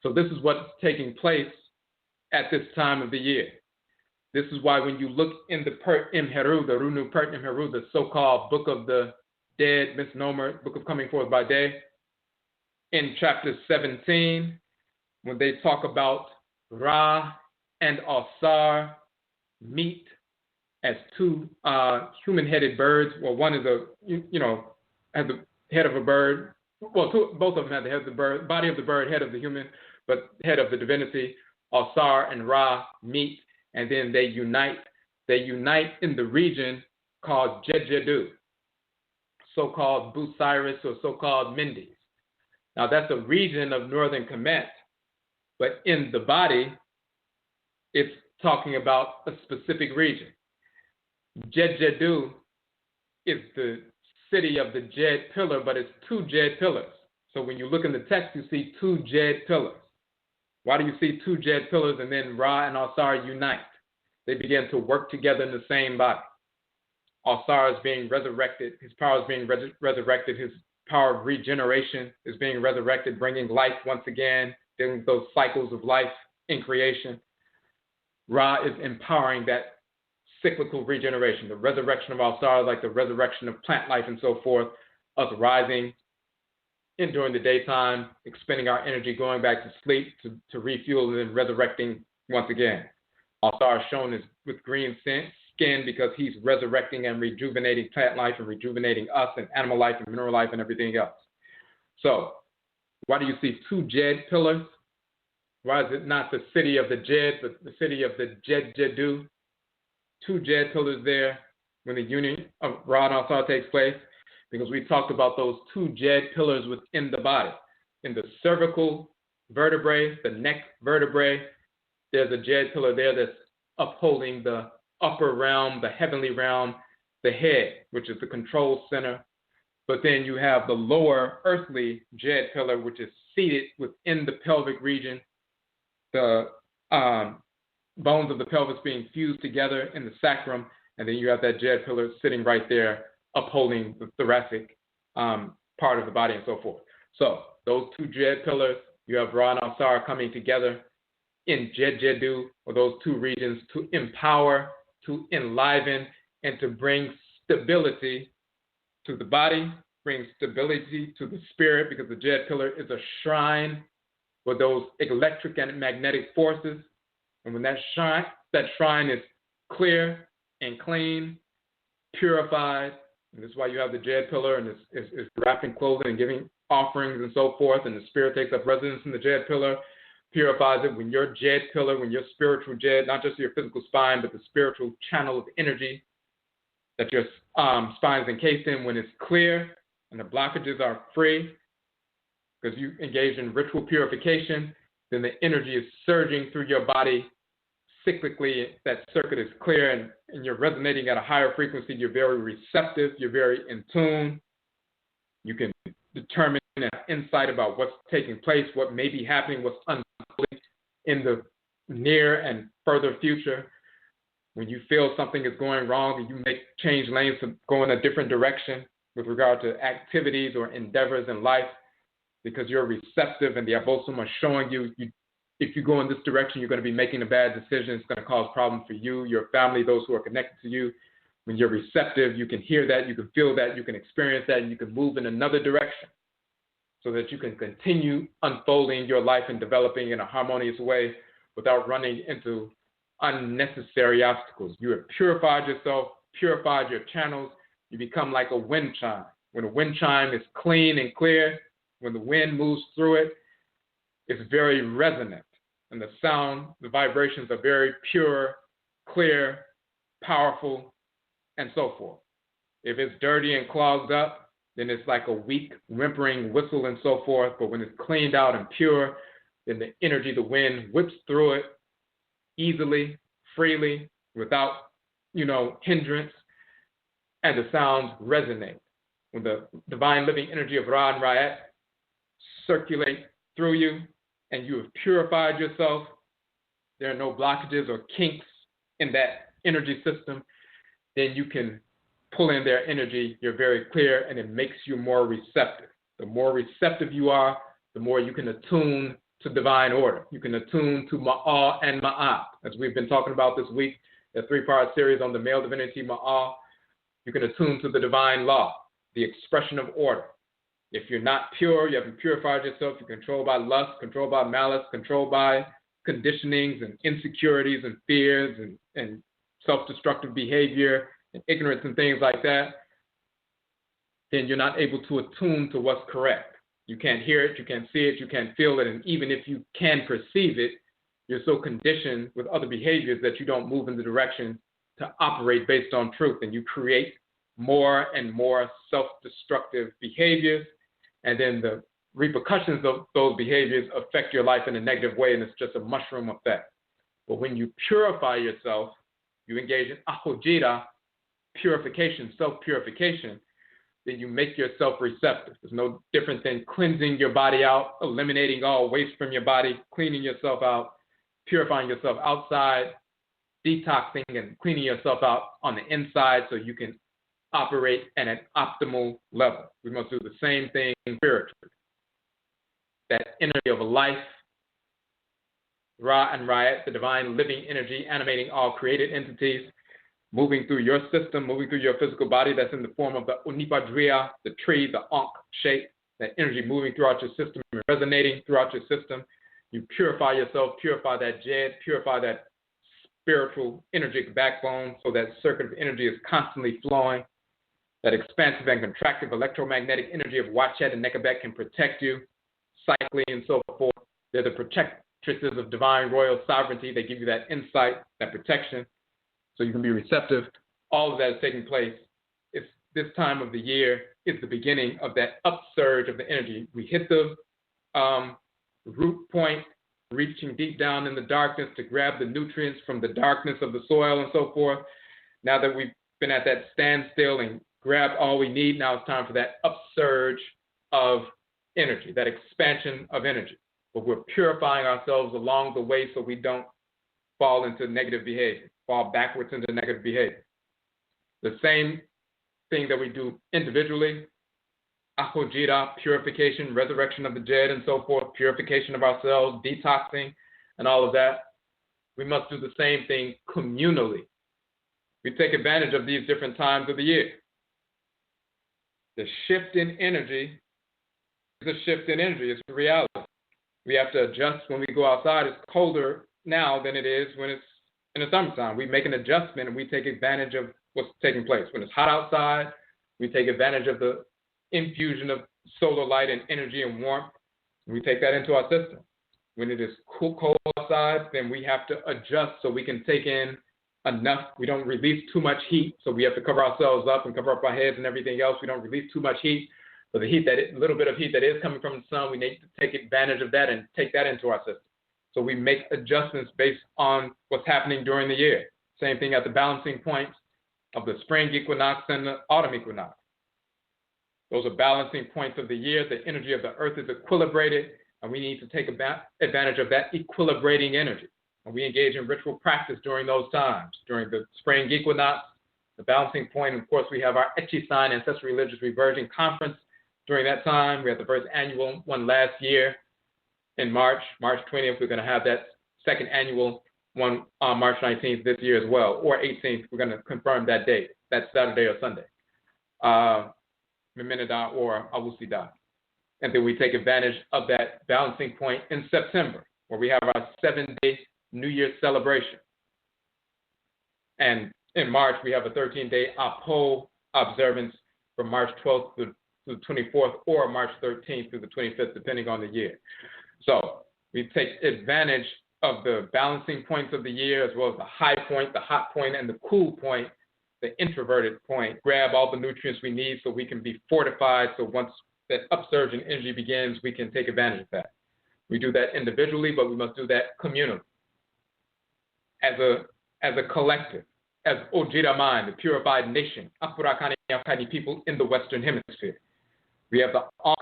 So this is what's taking place at this time of the year. This is why when you look in the Pert Imheru, the Runu Pert Imheru, the so-called Book of the Dead, misnomer, Book of Coming Forth by Day, in chapter 17, when they talk about Ra and Asar meet as two human-headed birds. Well, one is has the head of a bird. Well, both of them have the head of the bird, body of the bird, head of the human, but head of the divinity. Asar and Ra meet, and then they unite. They unite in the region called Djed, so-called Busiris or so-called Mendes. Now, that's a region of northern Kemet, but in the body, it's talking about a specific region. Djed is the city of the Djed pillar, but it's two Djed pillars. So when you look in the text, you see two Djed pillars. Why do you see two Djed pillars and then Ra and Asar unite? They begin to work together in the same body. Asar is being resurrected. His power is being resurrected. His power of regeneration is being resurrected, bringing life once again, dealing with those cycles of life in creation. Ra is empowering that cyclical regeneration, the resurrection of Asar, like the resurrection of plant life and so forth, us rising in during the daytime, expending our energy, going back to sleep to refuel, and then resurrecting once again. Asar is shown as with green skin because he's resurrecting and rejuvenating plant life and rejuvenating us and animal life and mineral life and everything else. So why do you see two Djed pillars? Why is it not the city of the Djed, but the city of the Djed? Two Djed pillars there when the union of Ra and Asar takes place, because we talked about those two Djed pillars within the body. In the cervical vertebrae, the neck vertebrae, there's a Djed pillar there that's upholding the upper realm, the heavenly realm, the head, which is the control center. But then you have the lower earthly Djed pillar, which is seated within the pelvic region, the bones of the pelvis being fused together in the sacrum, and then you have that Djed pillar sitting right there, upholding the thoracic part of the body and so forth. So those two Djed pillars, you have Ra and Asar coming together in Djed, or those two regions, to empower, to enliven, and to bring stability to the body, bring stability to the spirit, because the Djed pillar is a shrine for those electric and magnetic forces. And when that shrine is clear and clean, purified, and this is why you have the Djed pillar, and it's wrapped in clothing and giving offerings and so forth, and the spirit takes up residence in the Djed pillar, purifies it. When your Djed pillar, when your spiritual Djed, not just your physical spine, but the spiritual channel of energy that your spine is encased in, when it's clear and the blockages are free, because you engage in ritual purification, then the energy is surging through your body cyclically. That circuit is clear, and you're resonating at a higher frequency. You're very receptive. You're very in tune. You can determine and have insight about what's taking place, what may be happening, what's unfolding in the near and further future. When you feel something is going wrong and you change lanes to go in a different direction with regard to activities or endeavors in life, because you're receptive and the Abosom are showing you, if you go in this direction, you're going to be making a bad decision. It's going to cause problems for you, your family, those who are connected to you. When you're receptive, you can hear that, you can feel that, you can experience that, and you can move in another direction so that you can continue unfolding your life and developing in a harmonious way without running into unnecessary obstacles. You have purified yourself, purified your channels. You become like a wind chime. When a wind chime is clean and clear, when the wind moves through it, it's very resonant. And the sound, the vibrations are very pure, clear, powerful, and so forth. If it's dirty and clogged up, then it's like a weak, whimpering whistle and so forth. But when it's cleaned out and pure, then the energy, the wind whips through it easily, freely, without, hindrance, and the sounds resonate. When the divine living energy of Ra and Ra'et circulate through you and you have purified yourself, there are no blockages or kinks in that energy system. then you can pull in their energy. You're very clear, and it makes you more receptive. The more receptive you are, the more you can attune to divine order. You can attune to Ma'al and Ma'at. As we've been talking about this week, the 3-part series on the male divinity Ma'al, you can attune to the divine law, the expression of order. If you're not pure, you haven't purified yourself, you're controlled by lust, controlled by malice, controlled by conditionings and insecurities and fears and self-destructive behavior and ignorance and things like that, then you're not able to attune to what's correct. You can't hear it, you can't see it, you can't feel it, and even if you can perceive it, you're so conditioned with other behaviors that you don't move in the direction to operate based on truth, and you create more and more self-destructive behaviors, and then the repercussions of those behaviors affect your life in a negative way, and it's just a mushroom effect. But when you purify yourself, you engage in Ahodwira, purification, self-purification, then you make yourself receptive. It's no different than cleansing your body out, eliminating all waste from your body, cleaning yourself out, purifying yourself outside, detoxing and cleaning yourself out on the inside so you can operate at an optimal level. We must do the same thing spiritually. That energy of life, Ra and Ra'at, the divine living energy animating all created entities, moving through your system, moving through your physical body, that's in the form of the Unipadria, the tree, the Ankh shape, that energy moving throughout your system, resonating throughout your system. You purify yourself, purify that Djed, purify that spiritual energetic backbone so that circuit of energy is constantly flowing. That expansive and contractive electromagnetic energy of Wachet and Nekabet can protect you, cycling and so forth. They're the protectresses of divine royal sovereignty. They give you that insight, that protection, so you can be receptive. All of that is taking place. It's this time of the year is the beginning of that upsurge of the energy. We hit the root point, reaching deep down in the darkness to grab the nutrients from the darkness of the soil and so forth. Now that we've been at that standstill and grabbed all we need, now it's time for that upsurge of energy, that expansion of energy. But we're purifying ourselves along the way so we don't fall into negative behavior, fall backwards into negative behavior. The same thing that we do individually, Ahodwira, purification, resurrection of the Djed and so forth, purification of ourselves, detoxing, and all of that. We must do the same thing communally. We take advantage of these different times of the year. The shift in energy is a shift in energy. It's a reality. We have to adjust when we go outside. It's colder now than it is when it's in the summertime. We make an adjustment and we take advantage of what's taking place. When it's hot outside, we take advantage of the infusion of solar light and energy and warmth. And we take that into our system. When it is cold outside, then we have to adjust so we can take in enough. We don't release too much heat, so we have to cover ourselves up and cover up our heads and everything else. We don't release too much heat. But the heat, little bit of heat that is coming from the sun, we need to take advantage of that and take that into our system. So we make adjustments based on what's happening during the year. Same thing at the balancing points of the spring equinox and the autumn equinox. Those are balancing points of the year. The energy of the earth is equilibrated, and we need to take advantage of that equilibrating energy. And we engage in ritual practice during those times. During the spring equinox, the balancing point, and of course, we have our Echisan Ancestral Religious Reversion Conference. During that time, we had the first annual one last year in March 20th. We're going to have that second annual one on March 19th this year as well, or 18th. We're going to confirm that date. That's Saturday or Sunday. Memenida or Awusida. And then we take advantage of that balancing point in September, where we have our 7-day New Year's celebration. And in March, we have a 13-day Apo observance from March 12th to the 24th or March 13th through the 25th, depending on the year. So we take advantage of the balancing points of the year, as well as the high point, the hot point, and the cool point, the introverted point. Grab all the nutrients we need so we can be fortified, so once that upsurge in energy begins, we can take advantage of that. We do that individually, but we must do that communally. As a collective, as Ojira mind, the purified nation, Afurakani people in the Western Hemisphere. We have the Ankh,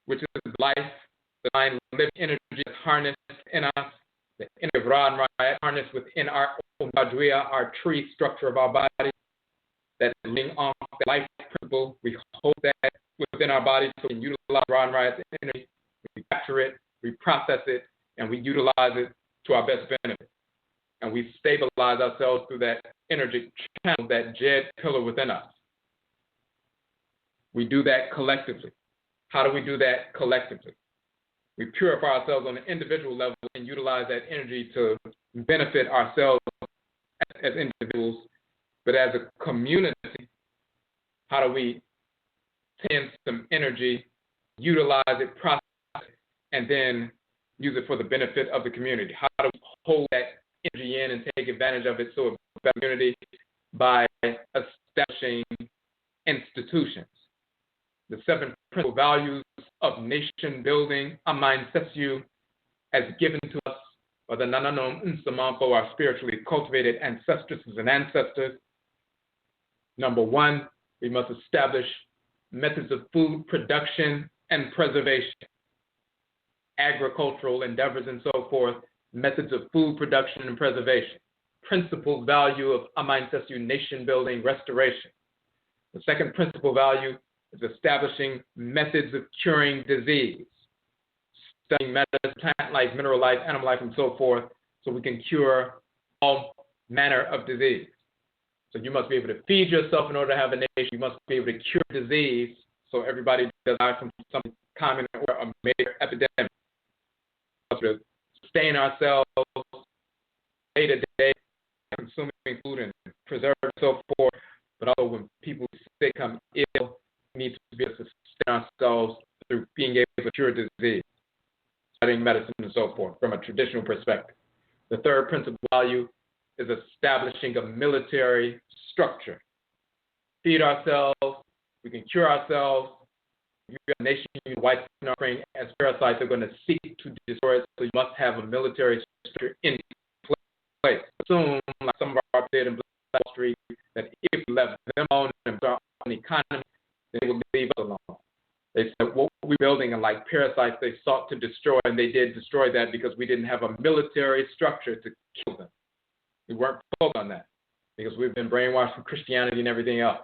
which is life, the divine living energy is harnessed in us, the energy of Ra and Ra'at harnessed within our Ahodwira, our tree structure of our body. that living on the life principle. We hold that within our bodies so we can utilize Ron Riot's energy. We capture it, we process it, and we utilize it to our best benefit. And we stabilize ourselves through that energy channel, that Djed pillar within us. We do that collectively. How do we do that collectively? We purify ourselves on an individual level and utilize that energy to benefit ourselves as individuals, but as a community, how do we take in some energy, utilize it, process it, and then use it for the benefit of the community? How do we hold that energy in and take advantage of it so it's a better community? By establishing institutions. The 7 principal values of nation building, AMANSEM, as given to us by the Nananom Nsamanfo, our spiritually cultivated ancestresses and ancestors. Number 1, we must establish methods of food production and preservation, agricultural endeavors and so forth, methods of food production and preservation. Principal value of AMANSEM, nation building, restoration. The second principal value is establishing methods of curing disease, studying medicine, plant life, mineral life, animal life, and so forth, so we can cure all manner of disease. So you must be able to feed yourself in order to have a nation. You must be able to cure disease so everybody does die from some common or a major epidemic. We must be able to sustain ourselves day to day, consuming food and preserve and so forth. But also when people become ill, we need to be able to sustain ourselves through being able to cure disease, studying medicine and so forth from a traditional perspective. The third principal value is establishing a military structure. Feed ourselves, we can cure ourselves. If you're a nation, white suffering as parasites are going to seek to destroy it, so you must have a military structure in place. Assume, like some of our did in Wall Street, that if we left them alone and start an economy, they would leave us alone. They said, what we're building, and like parasites, they sought to destroy, and they did destroy that because we didn't have a military structure to kill them. We weren't focused on that because we've been brainwashed from Christianity and everything else.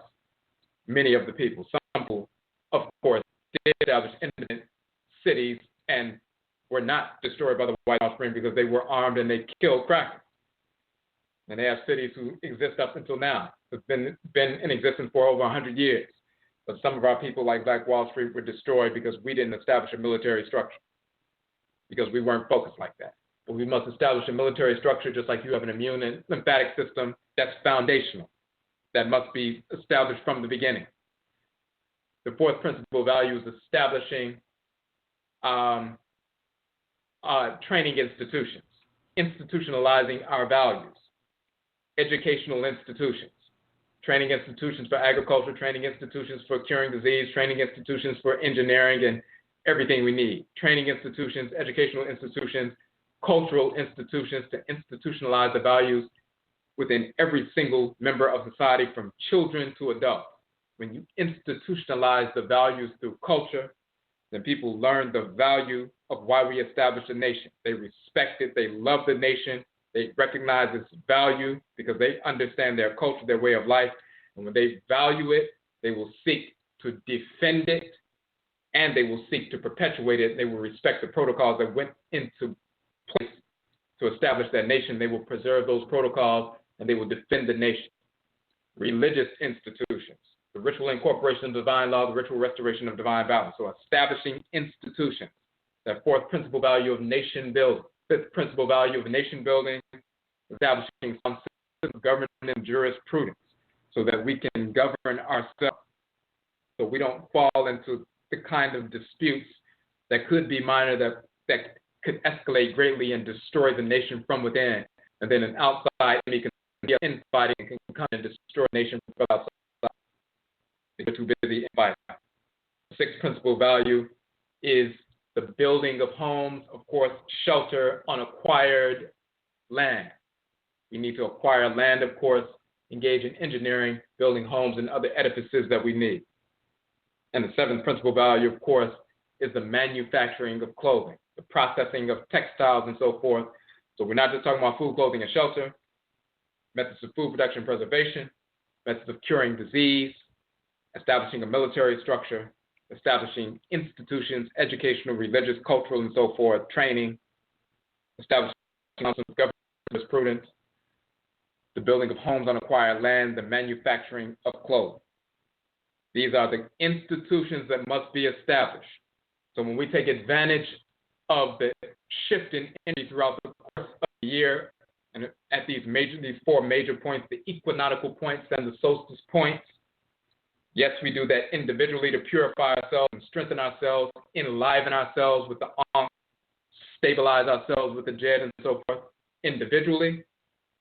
Many of the people, some people, of course, did establish independent cities and were not destroyed by the white offspring because they were armed and they killed crackers. And they have cities who exist up until now. It's been in existence for over 100 years. But some of our people, like Black Wall Street, were destroyed because we didn't establish a military structure, because we weren't focused like that. But we must establish a military structure just like you have an immune and lymphatic system that's foundational, that must be established from the beginning. The fourth principal value is establishing training institutions, institutionalizing our values, educational institutions, training institutions for agriculture, training institutions for curing disease, training institutions for engineering and everything we need, training institutions, educational institutions, cultural institutions to institutionalize the values within every single member of society, from children to adults. When you institutionalize the values through culture, then people learn the value of why we established a nation. They respect it, they love the nation, they recognize its value because they understand their culture, their way of life. And when they value it, they will seek to defend it, and they will seek to perpetuate it. They will respect the protocols that went into place to establish that nation. They will preserve those protocols, and they will defend the nation. Religious institutions, the ritual incorporation of divine law, the ritual restoration of divine balance. So establishing institutions. That fourth principal value of nation building. Fifth principal value of nation building, establishing some system of government and jurisprudence so that we can govern ourselves, so we don't fall into the kind of disputes that could be minor, that could escalate greatly and destroy the nation from within, and then an outside enemy can be infighting and can come and destroy the nation from outside. They're too busy infighting. The sixth principal value is the building of homes, of course, shelter on acquired land. We need to acquire land, of course, engage in engineering, building homes and other edifices that we need. And the seventh principal value, of course, is the manufacturing of clothing, the processing of textiles and so forth. So we're not just talking about food, clothing, and shelter, methods of food production and preservation, methods of curing disease, establishing a military structure, establishing institutions, educational, religious, cultural, and so forth, training, establishing government jurisprudence, the building of homes on acquired land, the manufacturing of clothing. These are the institutions that must be established. So when we take advantage of the shift in energy throughout the course of the year, and at these four major points, the equinoctial points and the solstice points, yes, we do that individually to purify ourselves and strengthen ourselves, enliven ourselves with the Ankh, stabilize ourselves with the Djed and so forth individually.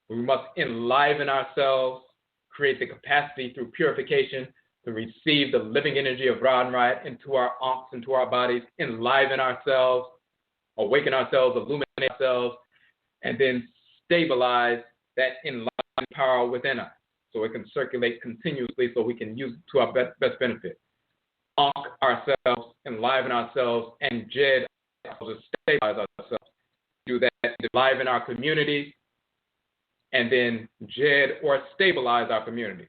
We must enliven ourselves, create the capacity through purification to receive the living energy of Ra and Riot into our Ankhs, into our bodies, enliven ourselves, awaken ourselves, illuminate ourselves, and then stabilize that enlivened power within us so it can circulate continuously so we can use it to our best benefit. Ankh ourselves, enliven ourselves, and Djed ourselves, stabilize ourselves. Do that, enliven our communities, and then Djed or stabilize our communities.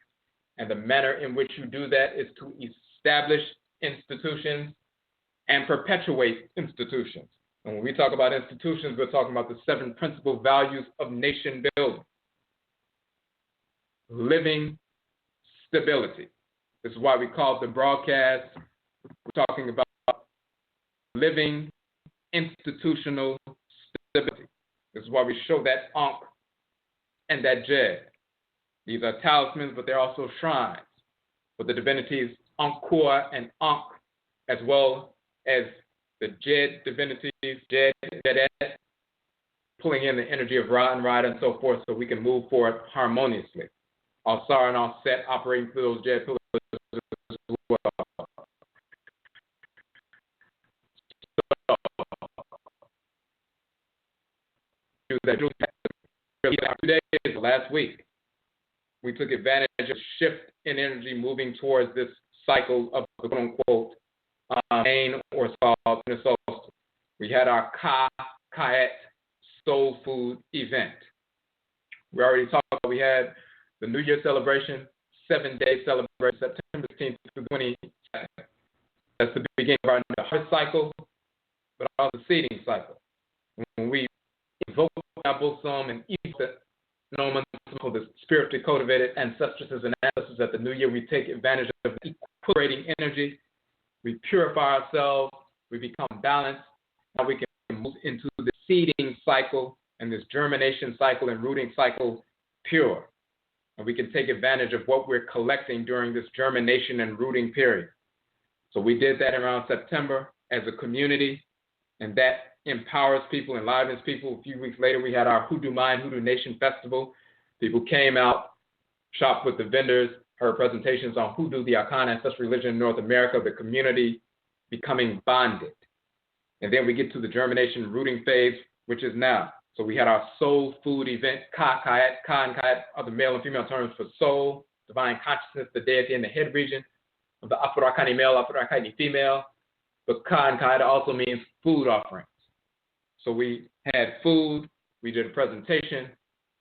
And the manner in which you do that is to establish institutions and perpetuate institutions. And when we talk about institutions, we're talking about the 7 principal values of nation building. Living stability. This is why we call the broadcast. We're talking about living institutional stability. This is why we show that Ankh and that Djed. These are talismans, but they're also shrines for the divinities ANKH and Ankh, as well as the Djed divinities, Djed, pulling in the energy of Ra and Riot and so forth so we can move forward harmoniously. All Sar and all Set operating through those Djed pillars as well. So, that 2 days last week, we took advantage of a shift in energy moving towards this cycle of the quote-unquote rain or solstice. We had our Kayet soul food event. We already talked about, we had the New Year celebration, 7-day celebration, September 15th through 22nd. That's the beginning of our harvest cycle, but also the seeding cycle. When we invoke Abosom and the spiritually cultivated ancestresses and ancestors at the New Year, we take advantage of equilibrating energy. We purify ourselves. We become balanced. Now we can move into the seeding cycle and this germination cycle and rooting cycle pure. And we can take advantage of what we're collecting during this germination and rooting period. So we did that around September as a community, and that empowers people, enlivens people. A few weeks later, we had our Hoodoo Mind, Hoodoo Nation Festival. People came out, shopped with the vendors, heard presentations on Hoodoo, the Akan ancestral religion in North America, the community becoming bonded. And then we get to the germination rooting phase, which is now. So we had our soul food event, Ka and Kayet are the male and female terms for soul, divine consciousness, the deity in the head region of the Afurakani male, Afuraitkaitnit female. But Ka and Kayet also means food offerings. So we had food, we did a presentation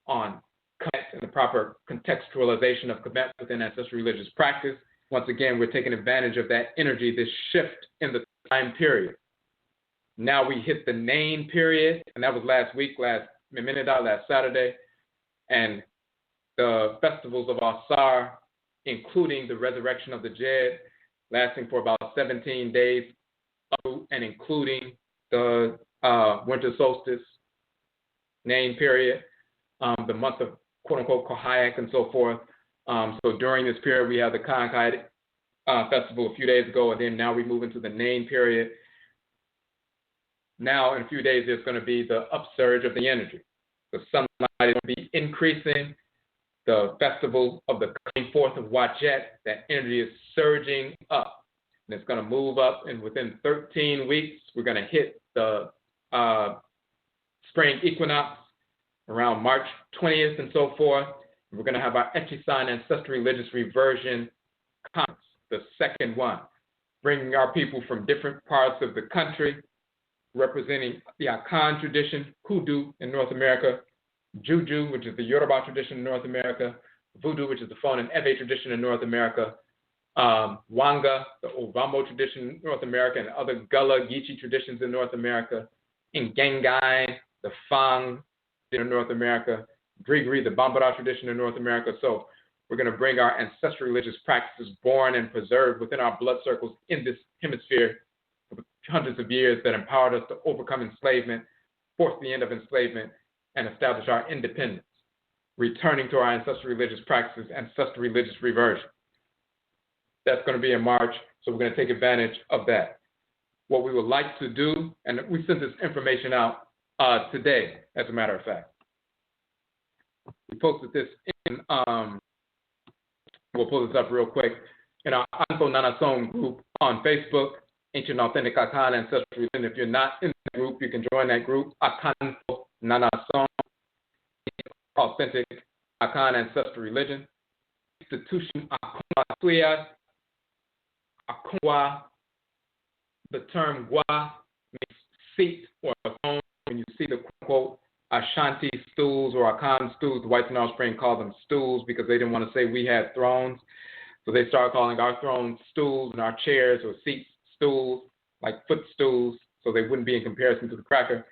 on Kemet and the proper contextualization of Kemet within ancestral religious practice. Once again, we're taking advantage of that energy, this shift in the time period. Now we hit the Nain period, and that was last week, last Saturday, and the festivals of Asar, including the resurrection of the Djed, lasting for about 17 days, and including the winter solstice, Nain period, the month of quote-unquote Kohayak and so forth. So during this period, we have the Kayet festival a few days ago, and then now we move into the Nain period. Now, in a few days, there's going to be the upsurge of the energy. The sunlight is going to be increasing. The festival of the coming forth of Wajet, that energy is surging up. And it's going to move up, and within 13 weeks, we're going to hit the spring equinox around March 20th and so forth. And we're going to have our Echisan Ancestral Religious Reversion Conference, the second one, bringing our people from different parts of the country, representing the Akan tradition, Hoodoo in North America, Juju, which is the Yoruba tradition in North America, Voodoo, which is the Fon and Ebe tradition in North America, Wanga, the Ovambo tradition in North America, and other Gullah, Geechee traditions in North America, Ngengai, the Fang in North America, Grigri, the Bambara tradition in North America. So we're going to bring our ancestral religious practices born and preserved within our blood circles in this hemisphere for hundreds of years that empowered us to overcome enslavement, force the end of enslavement, and establish our independence, returning to our ancestral religious practices, ancestral religious reversion. That's going to be in March, so we're going to take advantage of that. What we would like to do, and we sent this information out today, as a matter of fact. We posted this in, we'll pull this up real quick, in our Anko Nanasom group on Facebook, Ancient Authentic Akan Ancestral Religion. If you're not in the group, you can join that group, Akanko Nanasom, Authentic Akan Ancestral Religion. Institution AKONGUASUA, Akongwa. The term Gwa means seat or throne. When you see the quote Ashanti stools or Akan stools, the whites in Alice Springs called them stools because they didn't want to say we had thrones. So they started calling our thrones stools and our chairs or seats stools, like footstools, so they wouldn't be in comparison to the cracker.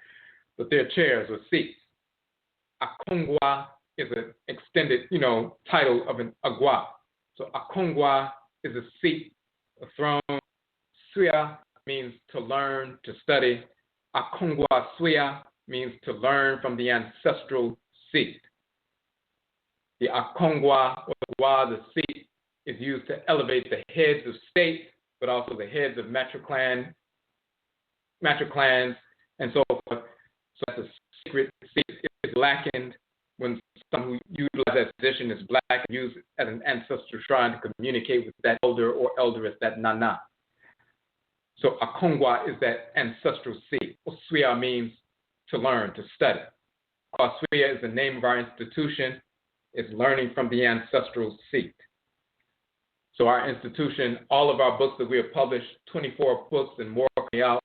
But they're chairs or seats. Akongwa is an extended, title of an agwa. So Akongwa is a seat, a throne. Suya means to learn, to study. AKONGUASUA means to learn from the ancestral seat. The Akongwa or Gwa, the seat, is used to elevate the heads of state, but also the heads of matriclans, and so forth. So that's a secret seat. It is blackened when someone who utilizes that position is black and used as an ancestral shrine to communicate with that elder or elderess, that nana. So Akongwa is that ancestral seat. Osuya means to learn, to study. Osuya is the name of our institution. It's learning from the ancestral seat. So our institution, all of our books that we have published, 24 books and more coming out,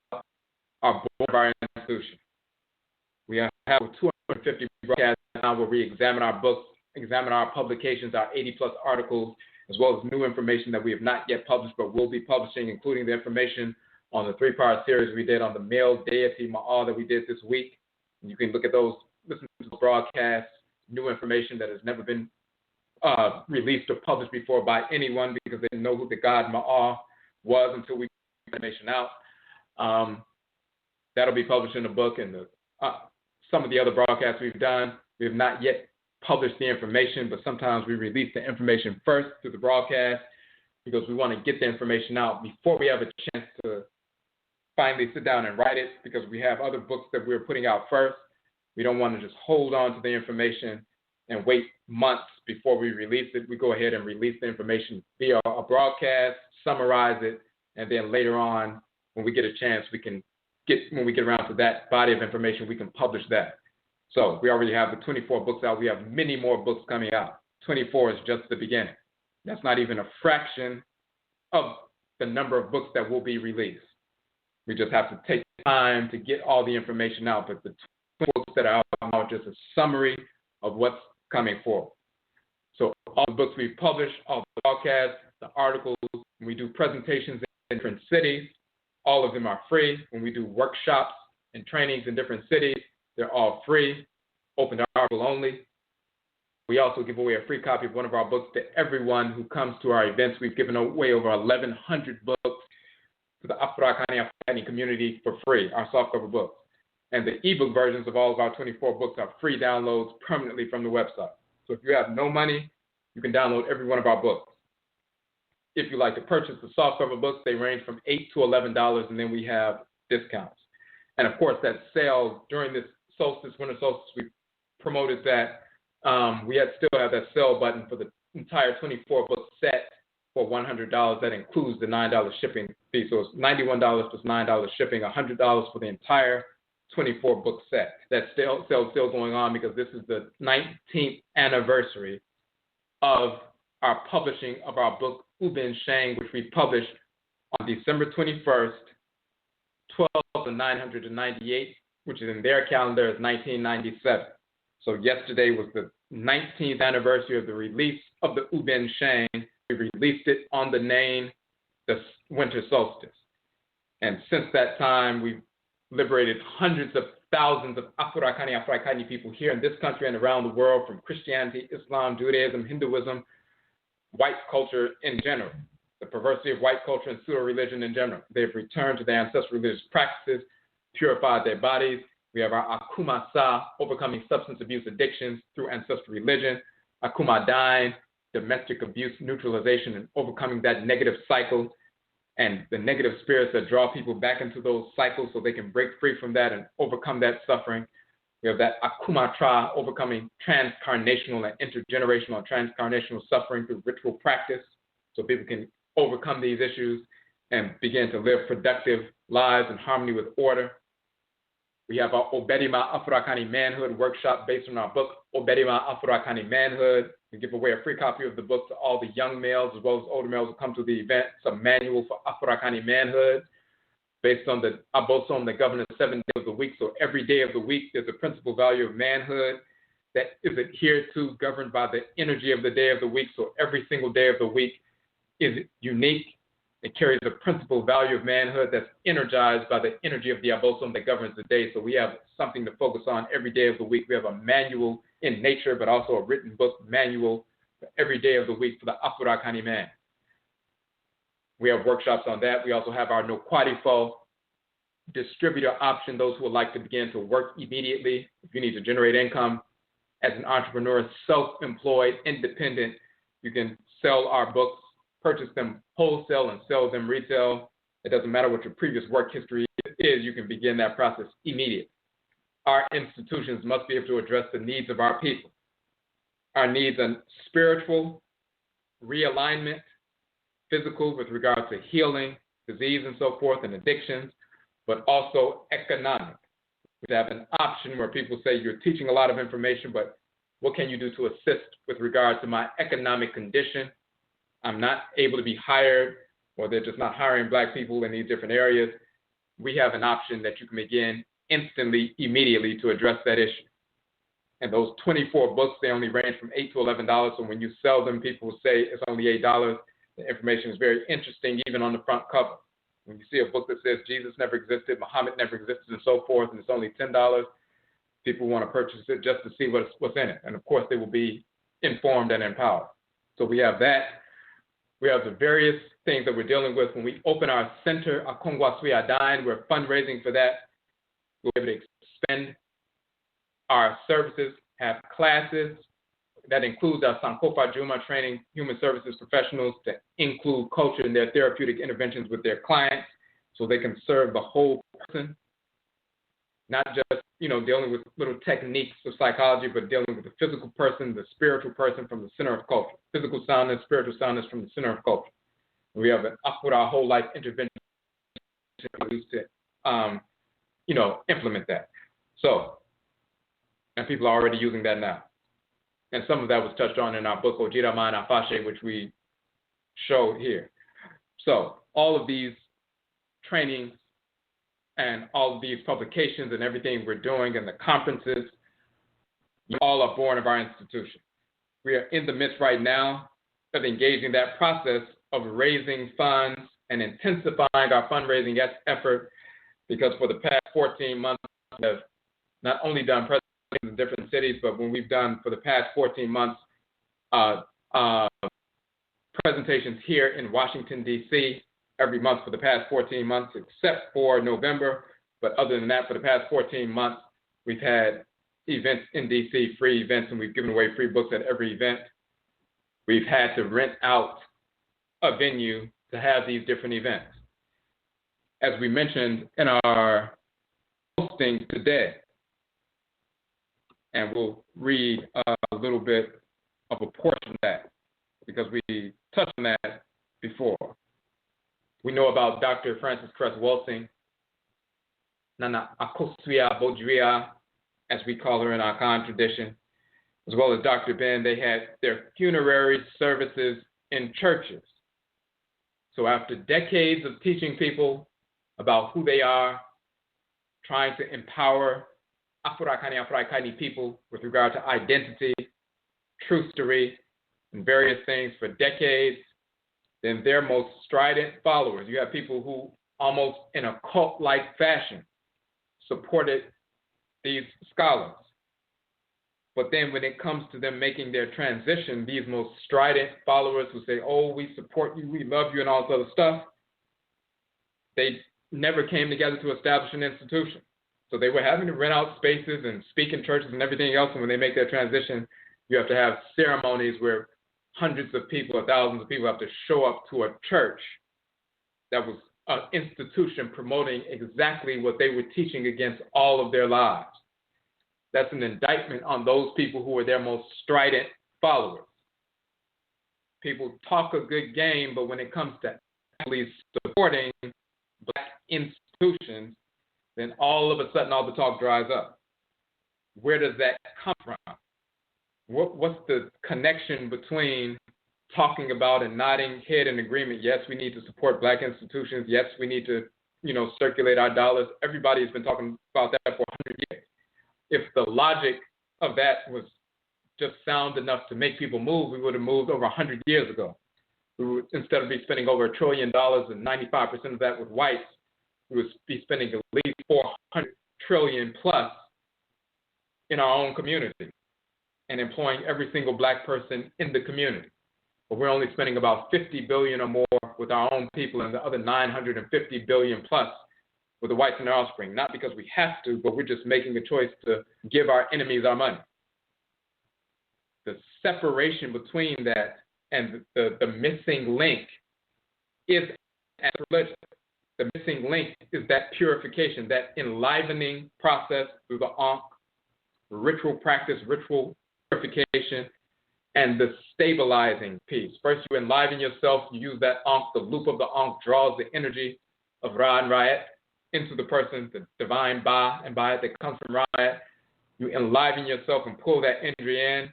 are born of our institution. We have 250 broadcasts now where we examine our books, examine our publications, our 80-plus articles, as well as new information that we have not yet published but will be publishing, including the information on the 3-part series we did on the male deity Ma'al that we did this week. And you can look at those, listen to the broadcasts, new information that has never been released or published before by anyone because they didn't know who the god Ma'al was until we put information out. That'll be published in the book, and some of the other broadcasts we've done, we have not yet published the information, but sometimes we release the information first through the broadcast because we want to get the information out before we have a chance to finally sit down and write it, because we have other books that we're putting out first. We don't want to just hold on to the information and wait months before we release it. We go ahead and release the information via a broadcast, summarize it, and then later on, when we get a chance, when we get around to that body of information, we can publish that. So we already have the 24 books out. We have many more books coming out. 24 is just the beginning. That's not even a fraction of the number of books that will be released. We just have to take time to get all the information out. But the 24 books that are out now are just a summary of what's coming forward. So all the books we publish, all the broadcasts, the articles, when we do presentations in different cities, all of them are free. When we do workshops and trainings in different cities, they're all free, open to article only. We also give away a free copy of one of our books to everyone who comes to our events. We've given away over 1,100 books to the Afurakani community for free, our softcover books. And the ebook versions of all of our 24 books are free downloads permanently from the website. So if you have no money, you can download every one of our books. If you like to purchase the softcover books, they range from $8 to $11, and then we have discounts. And of course, that sale during this winter solstice, we promoted that. We still have that sale button for the entire 24-book set for $100. That includes the $9 shipping fee. So it's $91 plus $9 shipping, $100 for the entire 24-book set. That sale is still going on because this is the 19th anniversary of our publishing of our book, Ubin Shang, which we published on December 21st, 12,998, which is in their calendar is 1997. So yesterday was the 19th anniversary of the release of the Uben Shane. We released it on the name, the winter solstice. And since that time, we've liberated hundreds of thousands of Afuraitkaitnit people here in this country and around the world, from Christianity, Islam, Judaism, Hinduism, white culture in general, the perversity of white culture and pseudo-religion in general. They've returned to their ancestral religious practices, purified their bodies. We have our AKONGUASUA, overcoming substance abuse addictions through ancestral religion, AKOMADAIN, domestic abuse neutralization and overcoming that negative cycle and the negative spirits that draw people back into those cycles so they can break free from that and overcome that suffering. We have that AKUMATRA, overcoming transcarnational and intergenerational and transcarnational suffering through ritual practice so people can overcome these issues and begin to live productive lives in harmony with order. We have our Obedima Afurakani Manhood workshop based on our book, Obedima Afurakani Manhood. We give away a free copy of the book to all the young males as well as older males who come to the event. It's a manual for Afurakani Manhood based on the Abosom that governs 7 days of the week. So every day of the week, there's a principal value of manhood that is adhered to, governed by the energy of the day of the week. So every single day of the week is unique. It carries a principal value of manhood that's energized by the energy of the Abosom that governs the day. So we have something to focus on every day of the week. We have a manual in nature, but also a written book manual for every day of the week for the Afurakani man. We have workshops on that. We also have our Nokwadifo distributor option, those who would like to begin to work immediately. If you need to generate income as an entrepreneur, self-employed, independent, you can sell our books, purchase them wholesale and sell them retail. It doesn't matter what your previous work history is, you can begin that process immediately. Our institutions must be able to address the needs of our people. Our needs are spiritual, realignment, physical with regards to healing, disease and so forth, and addictions, but also economic. We have an option where people say, you're teaching a lot of information, but what can you do to assist with regard to my economic condition? I'm not able to be hired, or they're just not hiring black people in these different areas. We have an option that you can begin instantly, immediately to address that issue. And those 24 books, they only range from $8 to $11. So when you sell them, people will say it's only $8. The information is very interesting, even on the front cover. When you see a book that says Jesus never existed, Muhammad never existed, and so forth, and it's only $10, people want to purchase it just to see what's in it. And of course, they will be informed and empowered. So we have that. We have the various things that we're dealing with. When we open our center, AKONGUASUA, we're fundraising for that. We'll be able to expand our services, have classes. That includes our Sankofa Juma training human services professionals to include culture in their therapeutic interventions with their clients so they can serve the whole person, not just, dealing with little techniques of psychology, but dealing with the physical person, the spiritual person from the center of culture, physical soundness, spiritual soundness from the center of culture. We have an Afura whole life intervention to, implement that. So, and people are already using that now. And some of that was touched on in our book, Ojira Mana Fashe, which we showed here. So all of these trainings and all of these publications and everything we're doing and the conferences, all are born of our institution. We are in the midst right now of engaging that process of raising funds and intensifying our fundraising effort, because for the past 14 months, we have not only done presentations in different cities, but when we've done for the past 14 months presentations here in Washington, D.C., every month for the past 14 months, except for November. But other than that, for the past 14 months, we've had events in D.C., free events, and we've given away free books at every event. We've had to rent out a venue to have these different events. As we mentioned in our posting today, and we'll read a little bit of a portion of that because we touched on that before. We know about Dr. Frances Cress Welsing, Nana Akosua Bodria, as we call her in our Khan tradition, as well as Dr. Ben. They had their funerary services in churches. So after decades of teaching people about who they are, trying to empower Afuraitkaitnit people with regard to identity, trucery and various things for decades, then their most strident followers, you have people who almost in a cult-like fashion supported these scholars. But then when it comes to them making their transition, these most strident followers who say, oh, we support you, we love you, and all this other stuff, they never came together to establish an institution. So they were having to rent out spaces and speak in churches and everything else. And when they make their transition, you have to have ceremonies where hundreds of people or thousands of people have to show up to a church that was an institution promoting exactly what they were teaching against all of their lives. That's an indictment on those people who are their most strident followers. People talk a good game, but when it comes to actually supporting Black institutions, then all of a sudden all the talk dries up. Where does that come from? What's the connection between talking about and nodding head in agreement? Yes, we need to support Black institutions. Yes, we need to, circulate our dollars. Everybody has been talking about that for 100 years. If the logic of that was just sound enough to make people move, we would have moved over 100 years ago. We would, instead of be spending over $1 trillion and 95% of that with whites, we would be spending at least $400 trillion plus in our own community and employing every single Black person in the community. But we're only spending about $50 billion or more with our own people and the other $950 billion plus with the whites and their offspring. Not because we have to, but we're just making a choice to give our enemies our money. The separation between that and the missing link is religion. The missing link is that purification, that enlivening process through the Ankh, ritual practice, ritual purification, and the stabilizing piece. First, you enliven yourself. You use that Ankh. The loop of the Ankh draws the energy of Ra and Ra'et into the person, the divine Ba and Ba'et that comes from Ra'et. You enliven yourself and pull that energy in,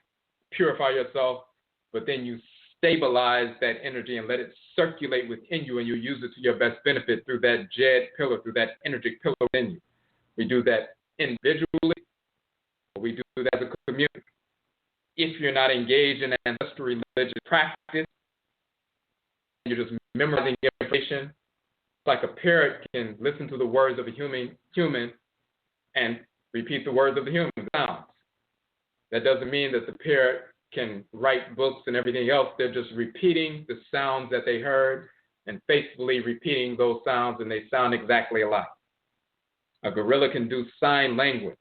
purify yourself, but then you stabilize that energy and let it circulate within you, and you use it to your best benefit through that Djed pillar, through that energetic pillar within you. We do that individually, or we do that as a community. If you're not engaged in ancestral religious practice, you're just memorizing information. It's like a parrot can listen to the words of a human and repeat the words of the human sounds. That doesn't mean that the parrot can write books and everything else. They're just repeating the sounds that they heard and faithfully repeating those sounds, and they sound exactly alike. A gorilla can do sign language.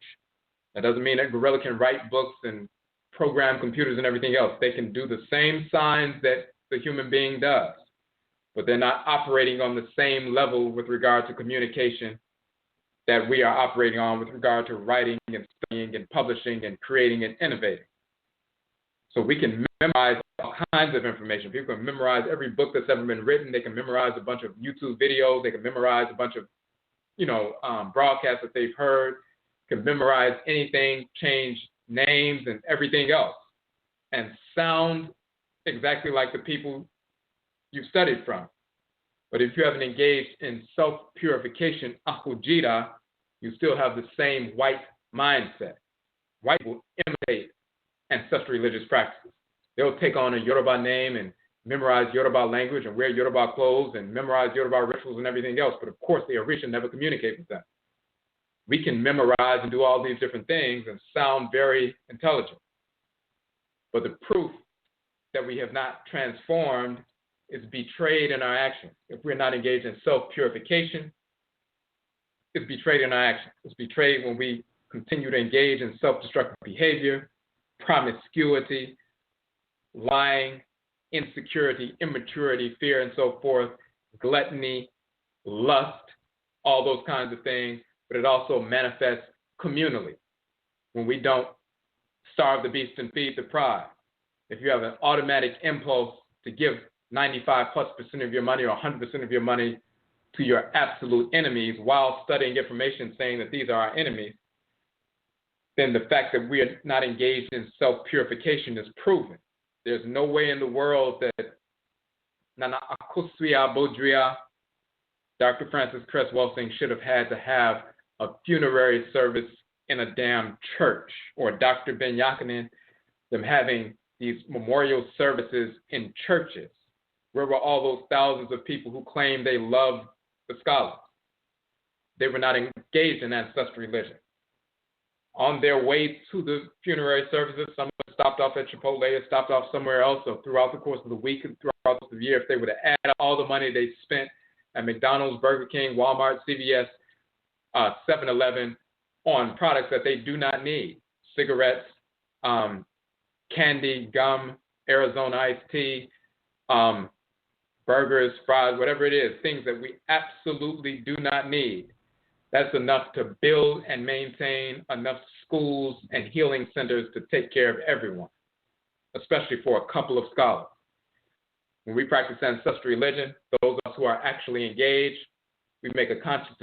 That doesn't mean that a gorilla can write books and program computers and everything else. They can do the same signs that the human being does, but they're not operating on the same level with regard to communication that we are operating on with regard to writing and studying and publishing and creating and innovating. So we can memorize all kinds of information. People can memorize every book that's ever been written. They can memorize a bunch of YouTube videos. They can memorize a bunch of, broadcasts that they've heard. Can memorize anything, change names and everything else, and sound exactly like the people you've studied from. But if you haven't engaged in self-purification, Ahodwira, you still have the same white mindset. White will imitate ancestral religious practices. They'll take on a Yoruba name and memorize Yoruba language and wear Yoruba clothes and memorize Yoruba rituals and everything else, but of course the Orisha never communicate with them. We can memorize and do all these different things and sound very intelligent. But the proof that we have not transformed is betrayed in our actions. If we're not engaged in self-purification, it's betrayed in our actions. It's betrayed when we continue to engage in self-destructive behavior, promiscuity, lying, insecurity, immaturity, fear, and so forth, gluttony, lust, all those kinds of things. But it also manifests communally when we don't starve the beast and feed the pride. If you have an automatic impulse to give 95+% of your money or 100% of your money to your absolute enemies while studying information saying that these are our enemies, then the fact that we are not engaged in self-purification is proven. There's no way in the world that AKONGUASUA, Dr. Francis Cress Welsing should have had to have a funerary service in a damn church, or Dr. Ben Yakinen, them having these memorial services in churches. Where were all those thousands of people who claimed they loved the scholars? They were not engaged in ancestral religion. On their way to the funerary services, some stopped off at Chipotle or stopped off somewhere else. So throughout the course of the week and throughout the year, if they were to add up all the money they spent at McDonald's, Burger King, Walmart, CVS, 7-Eleven on products that they do not need, cigarettes, candy, gum, Arizona iced tea, burgers, fries, whatever it is, things that we absolutely do not need. That's enough to build and maintain enough schools and healing centers to take care of everyone, especially for a couple of scholars. When we practice ancestral religion, those of us who are actually engaged, we make a conscious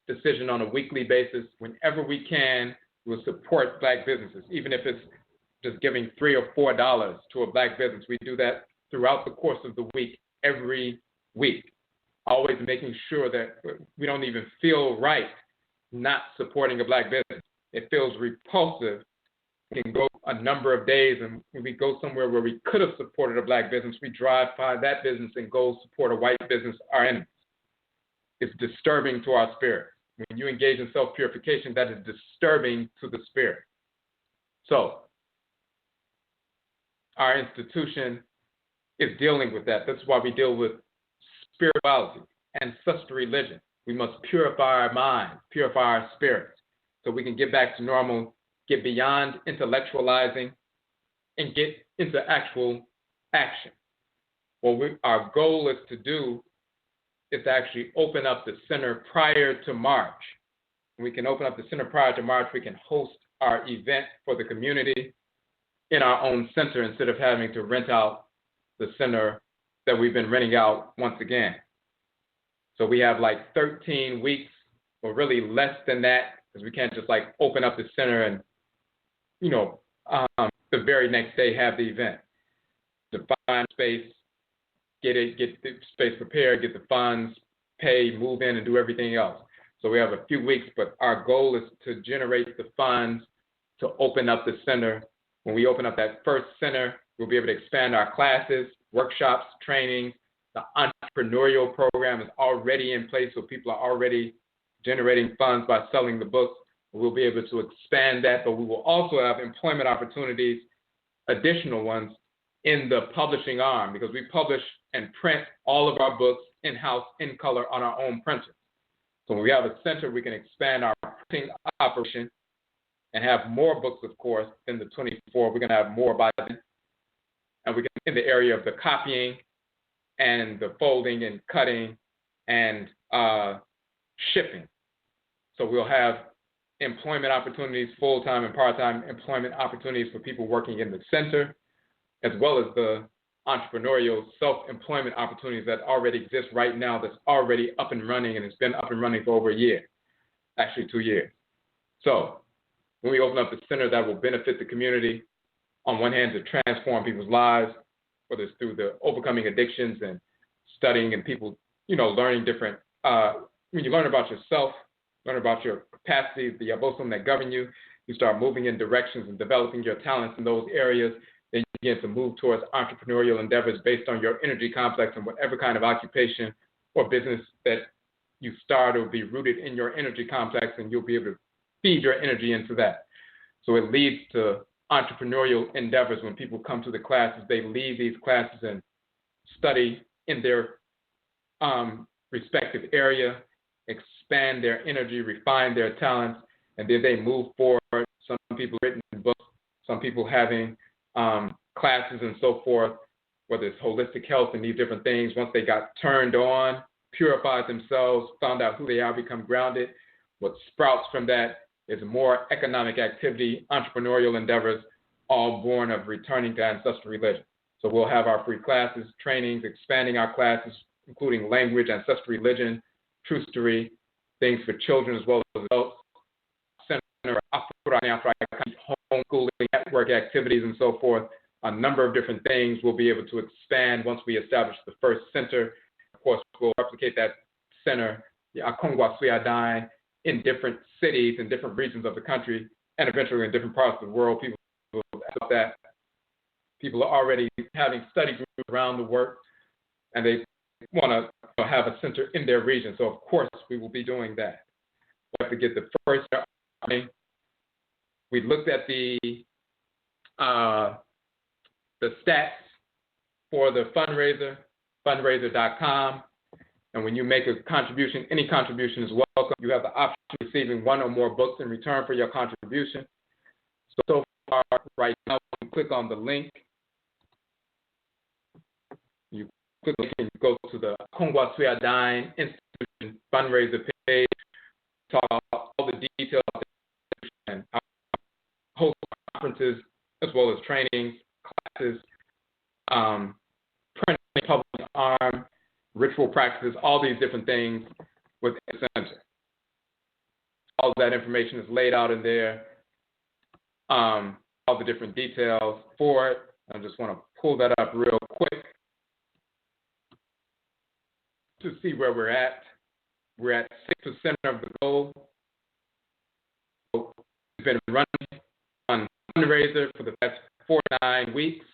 decision on a weekly basis. Whenever we can, we'll support Black businesses, even if it's just giving $3 or $4 to a Black business. We do that throughout the course of the week, every week, always making sure that we don't even feel right not supporting a Black business. It feels repulsive. We can go a number of days, and when we go somewhere where we could have supported a Black business, we drive by that business and go support a white business, our enemies. It's disturbing to our spirit. When you engage in self-purification, that is disturbing to the spirit. So, our institution is dealing with that. That's why we deal with spirituality, ancestral religion. We must purify our minds, purify our spirits, so we can get back to normal, get beyond intellectualizing, and get into actual action. What our goal is to do is to actually open up the center prior to March. When we can open up the center prior to March, we can host our event for the community in our own center instead of having to rent out the center that we've been renting out once again. So we have like 13 weeks, or really less than that, because we can't just like open up the center and, the very next day have the event. Define space, get the space prepared, get the funds, pay, move in, and do everything else. So we have a few weeks, but our goal is to generate the funds to open up the center. When we open up that first center, we'll be able to expand our classes, workshops, trainings. The entrepreneurial program is already in place, so people are already generating funds by selling the books. We'll be able to expand that, but we will also have employment opportunities, additional ones, in the publishing arm, because we publish and print all of our books in-house, in color, on our own printers. So when we have a center, we can expand our printing operation and have more books, of course, than the 24. We're going to have more by then. And we can, in the area of the copying and the folding and cutting and shipping. So we'll have employment opportunities, full-time and part-time employment opportunities for people working in the center, as well as the entrepreneurial self-employment opportunities that already exist right now, that's already up and running, and it's been up and running for over a year, actually 2 years. So when we open up the center, that will benefit the community, on one hand, to transform people's lives, whether it's through the overcoming addictions and studying and people, learning different, when you learn about yourself, learn about your capacities, the abosom that govern you, you start moving in directions and developing your talents in those areas. Then you begin to move towards entrepreneurial endeavors based on your energy complex, and whatever kind of occupation or business that you start will be rooted in your energy complex, and you'll be able to feed your energy into that. So it leads to entrepreneurial endeavors. When people come to the classes, they leave these classes and study in their respective area, expand their energy, refine their talents, and then they move forward. Some people written books, some people having classes and so forth, whether it's holistic health and these different things. Once they got turned on, purified themselves, found out who they are, become grounded, what sprouts from that is more economic activity, entrepreneurial endeavors, all born of returning to ancestral religion. So we'll have our free classes, trainings, expanding our classes, including language, ancestral religion, trustery, things for children as well as adults, center, Afurakani, homeschooling, network activities, and so forth. A number of different things we'll be able to expand once we establish the first center. Of course, we'll replicate that center, the AKONGUASUA, in different cities and different regions of the country, and eventually in different parts of the world. People will ask about that. People are already having study groups around the work, and they want to have a center in their region. So, of course, we will be doing that. We have to get the first. We looked at the stats for the fundraiser, fundraiser.com. And when you make a contribution, any contribution is welcome. You have the option of receiving one or more books in return for your contribution. So far, right now, you click on the link. You click on the link and you go to the AKONGUASUA Dine Institution fundraiser page. Talk about all the details and host conferences as well as trainings, classes, printing, public arm, ritual practices, all these different things within the center. All of that information is laid out in there, all the different details for it. I just want to pull that up real quick to see where we're at. We're at 6% of the goal. So we've been running on fundraiser for the past 49 weeks.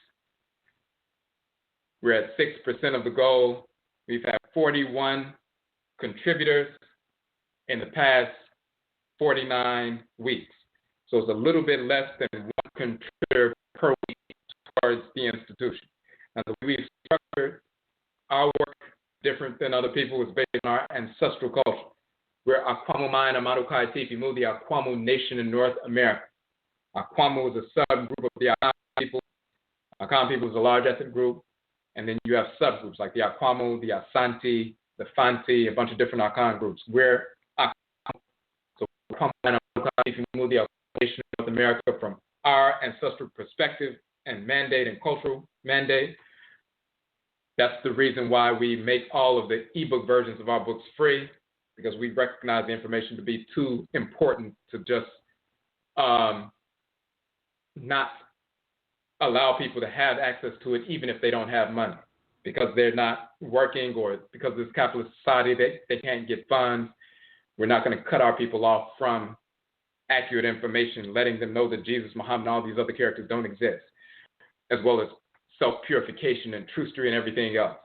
We're at 6% of the goal. We've had 41 contributors in the past 49 weeks. So it's a little bit less than one contributor per week towards the institution. Now, the way we've structured our work different than other people is based on our ancestral culture. We're Akwamu Mine Amarukai Tipimu, the Akwamu Nation in North America. Akwamu is a subgroup of the Akan people. Akan people is a large ethnic group. And then you have subgroups like the Akwamu, the Asante, the Fanti, a bunch of different Akan groups. We're Akwamu. So Akwamu Mine Amarukai Tipimu, the Akwamu Nation in North America, from our ancestral perspective and mandate and cultural mandate. That's the reason why we make all of the ebook versions of our books free, because we recognize the information to be too important to just not allow people to have access to it, even if they don't have money, because they're not working or because this capitalist society, they can't get funds. We're not going to cut our people off from accurate information, letting them know that Jesus, Muhammad, and all these other characters don't exist, as well as self-purification and trustery and everything else.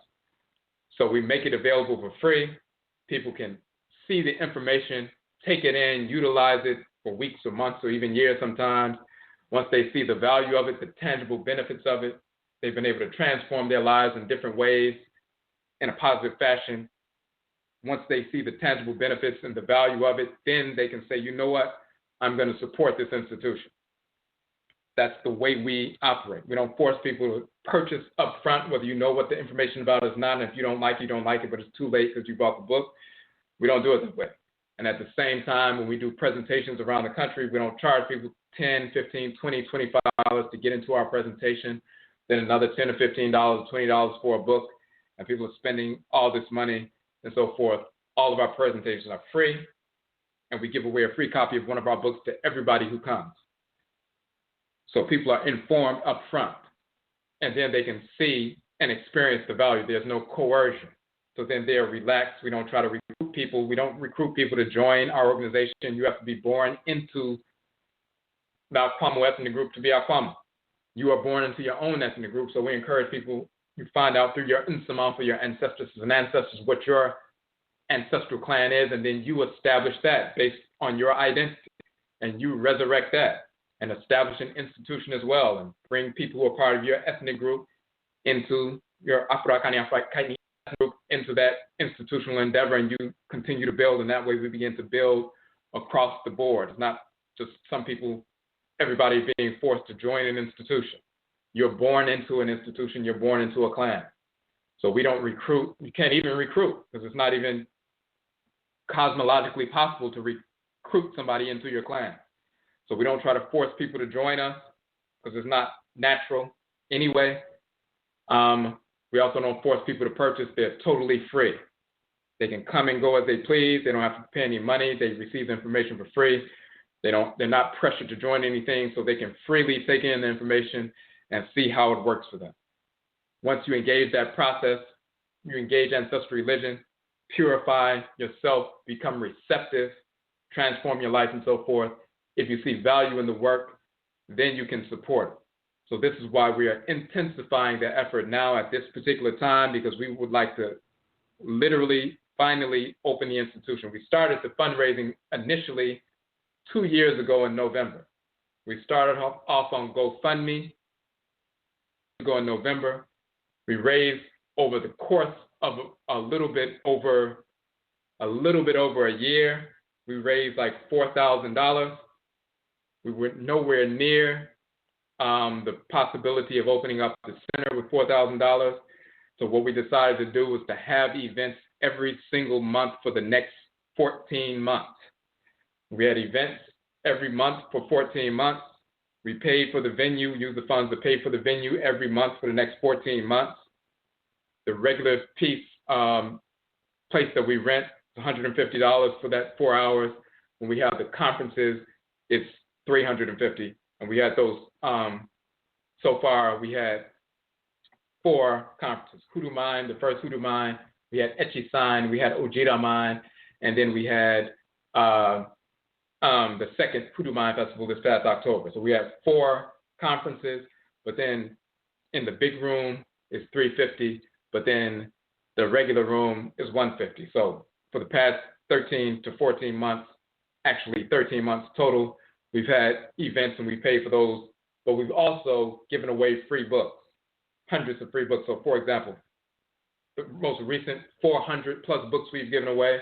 So we make it available for free. People can see the information, take it in, utilize it for weeks or months or even years sometimes. Once they see the value of it, the tangible benefits of it, they've been able to transform their lives in different ways in a positive fashion. Once they see the tangible benefits and the value of it, then they can say, you know what, I'm going to support this institution. That's the way we operate. We don't force people to purchase up front, whether you know what the information about is not, and if you don't like it, you don't like it, but it's too late because you bought the book. We don't do it that way. And at the same time, when we do presentations around the country, we don't charge people $10, $15, $20, $25 to get into our presentation, then another $10 or $15, $20 for a book, and people are spending all this money and so forth. All of our presentations are free, and we give away a free copy of one of our books to everybody who comes. So people are informed up front, and then they can see and experience the value. There's no coercion. So then they're relaxed. We don't try to recruit people. We don't recruit people to join our organization. You have to be born into the Akwamu ethnic group to be Akwamu. You are born into your own ethnic group, so we encourage people, you find out through your Nsaman for your ancestors and ancestors what your ancestral clan is, and then you establish that based on your identity, and you resurrect that and establish an institution as well, and bring people who are part of your ethnic group into your Afurakani, Afuraitkaitnit group, into that institutional endeavor, and you continue to build, and that way we begin to build across the board. It's not just some people, everybody being forced to join an institution. You're born into an institution, you're born into a clan. So we don't recruit, you can't even recruit, because it's not even cosmologically possible to recruit somebody into your clan. So we don't try to force people to join us, because it's not natural anyway. We also don't force people to purchase. They're totally free. They can come and go as they please. They don't have to pay any money. They receive the information for free. They're not pressured to join anything, so they can freely take in the information and see how it works for them. Once you engage that process, you engage ancestral religion, purify yourself, become receptive, transform your life and so forth. If you see value in the work, then you can support it. So this is why we are intensifying the effort now at this particular time, because we would like to literally finally open the institution. We started the fundraising initially 2 years ago in November. We started off on GoFundMe in November. We raised over the course of a little bit over a year. We raised like $4,000. We were nowhere near the possibility of opening up the center with $4,000. So what we decided to do was to have events every single month for the next 14 months. We had events every month for 14 months. We paid for the venue, used the funds to pay for the venue every month for the next 14 months. The regular place that we rent is $150 for that 4 hours. When we have the conferences, it's $350. And we had those, so far we had 4 conferences. Hoodoo Mind, the first Hoodoo Mind, we had Echi Sign, we had Ojira Mind, and then we had the second Hoodoo Mind Festival this past October. So we had 4 conferences, but then in the big room is $350, but then the regular room is $150. So for the past 13 to 14 months, actually 13 months total, we've had events and we pay for those, but we've also given away free books, hundreds of free books. So for example, the most recent 400 plus books we've given away.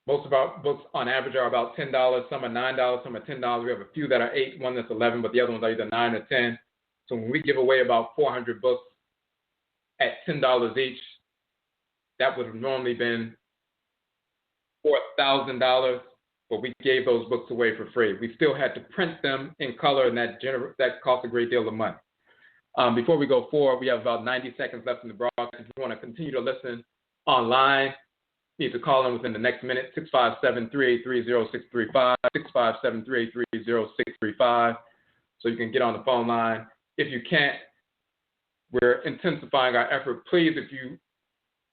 Most of our books on average are about $10. Some are $9, some are $10. We have a few that are $8, one that's $11, but the other ones are either $9 or $10. So when we give away about 400 books at $10 each, that would have normally been $4,000, but we gave those books away for free. We still had to print them in color, and that cost a great deal of money. Before we go forward, we have about 90 seconds left in the broadcast. If you want to continue to listen online, you need to call in within the next minute, 657-383-0635, 657-383-0635, so you can get on the phone line. If you can't, we're intensifying our effort. Please,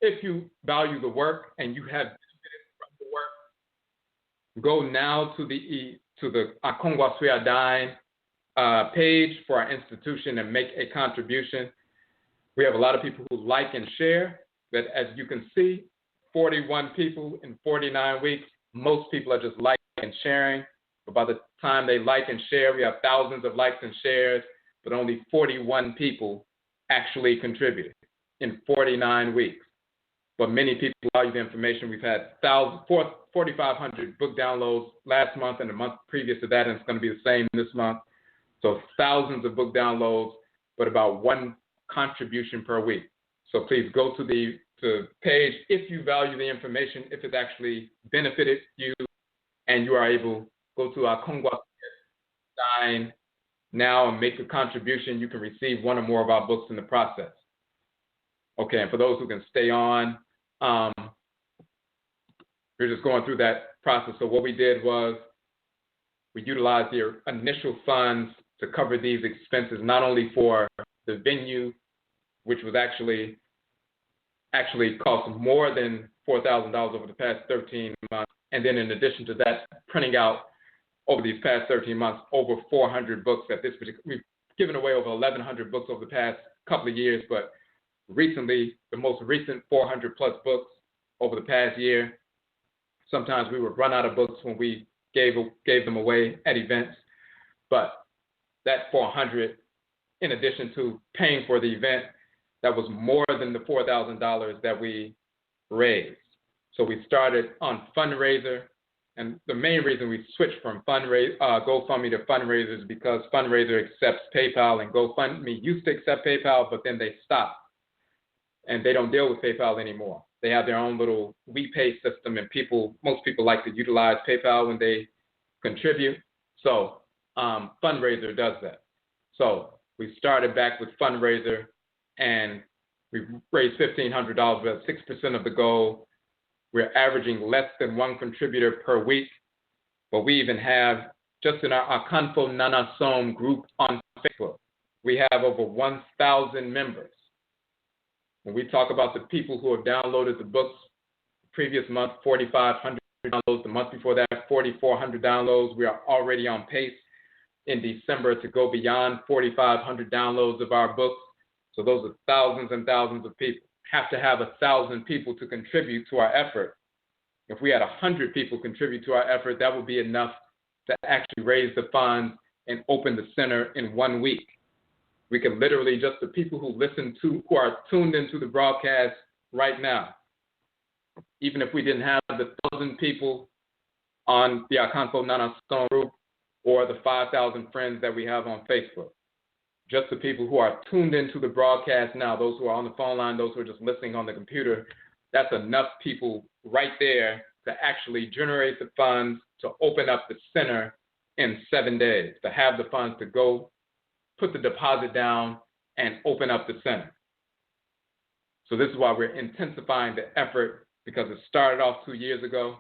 if you value the work and you have benefited from the work, go now to the AKONGUASUA Dine page for our institution and make a contribution. We have a lot of people who like and share, but as you can see, 41 people in 49 weeks. Most people are just liking and sharing, but by the time they like and share, we have thousands of likes and shares, but only 41 people actually contributed in 49 weeks. But many people value the information. We've had 4,500 book downloads last month and the month previous to that, and it's going to be the same this month. So thousands of book downloads, but about 1 contribution per week. So please go to the page if you value the information, if it's actually benefited you, and you are able, go to our AKONGUASUA Dine now and make a contribution. You can receive 1 or more of our books in the process. Okay, and for those who can stay on, we're just going through that process. So what we did was we utilized the initial funds to cover these expenses, not only for the venue, which was actually cost more than $4,000 over the past 13 months. And then in addition to that, printing out over these past 13 months, over 400 books at this particular, we've given away over 1,100 books over the past couple of years, but recently, the most recent 400 plus books over the past year. Sometimes we would run out of books when we gave them away at events, but that 400, in addition to paying for the event, that was more than the $4,000 that we raised. So we started on fundraiser, and the main reason we switched from GoFundMe to fundraisers is because fundraiser accepts PayPal, and GoFundMe used to accept PayPal, but then they stopped, and they don't deal with PayPal anymore. They have their own little WePay system, and most people like to utilize PayPal when they contribute. So fundraiser does that. So we started back with fundraiser, and we raised $1,500, about 6% of the goal. We're averaging less than 1 contributor per week, but we even have, just in our Akanfo Nanasom group on Facebook, we have over 1,000 members. When we talk about the people who have downloaded the books, the previous month, 4,500 downloads, the month before that, 4,400 downloads, we are already on pace in December to go beyond 4,500 downloads of our books. So those are thousands and thousands of people. Have to have 1,000 people to contribute to our effort. If we had 100 people contribute to our effort, that would be enough to actually raise the funds and open the center in 1 week. We can literally, just the people who are tuned into the broadcast right now, even if we didn't have the 1,000 people on the Akanfo Nana Stone group or the 5,000 friends that we have on Facebook, just the people who are tuned into the broadcast now, those who are on the phone line, those who are just listening on the computer, that's enough people right there to actually generate the funds to open up the center in 7 days, to have the funds to go put the deposit down and open up the center. So this is why we're intensifying the effort, because it started off 2 years ago.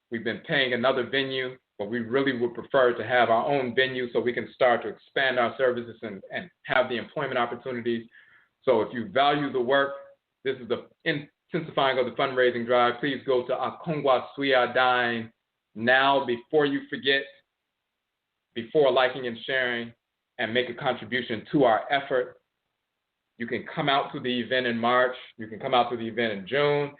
We've been paying another venue, but we really would prefer to have our own venue so we can start to expand our services and have the employment opportunities. So if you value the work, this is the intensifying of the fundraising drive. Please go to AKONGUASUA now before you forget, before liking and sharing, and make a contribution to our effort. You can come out to the event in March. You can come out to the event in June.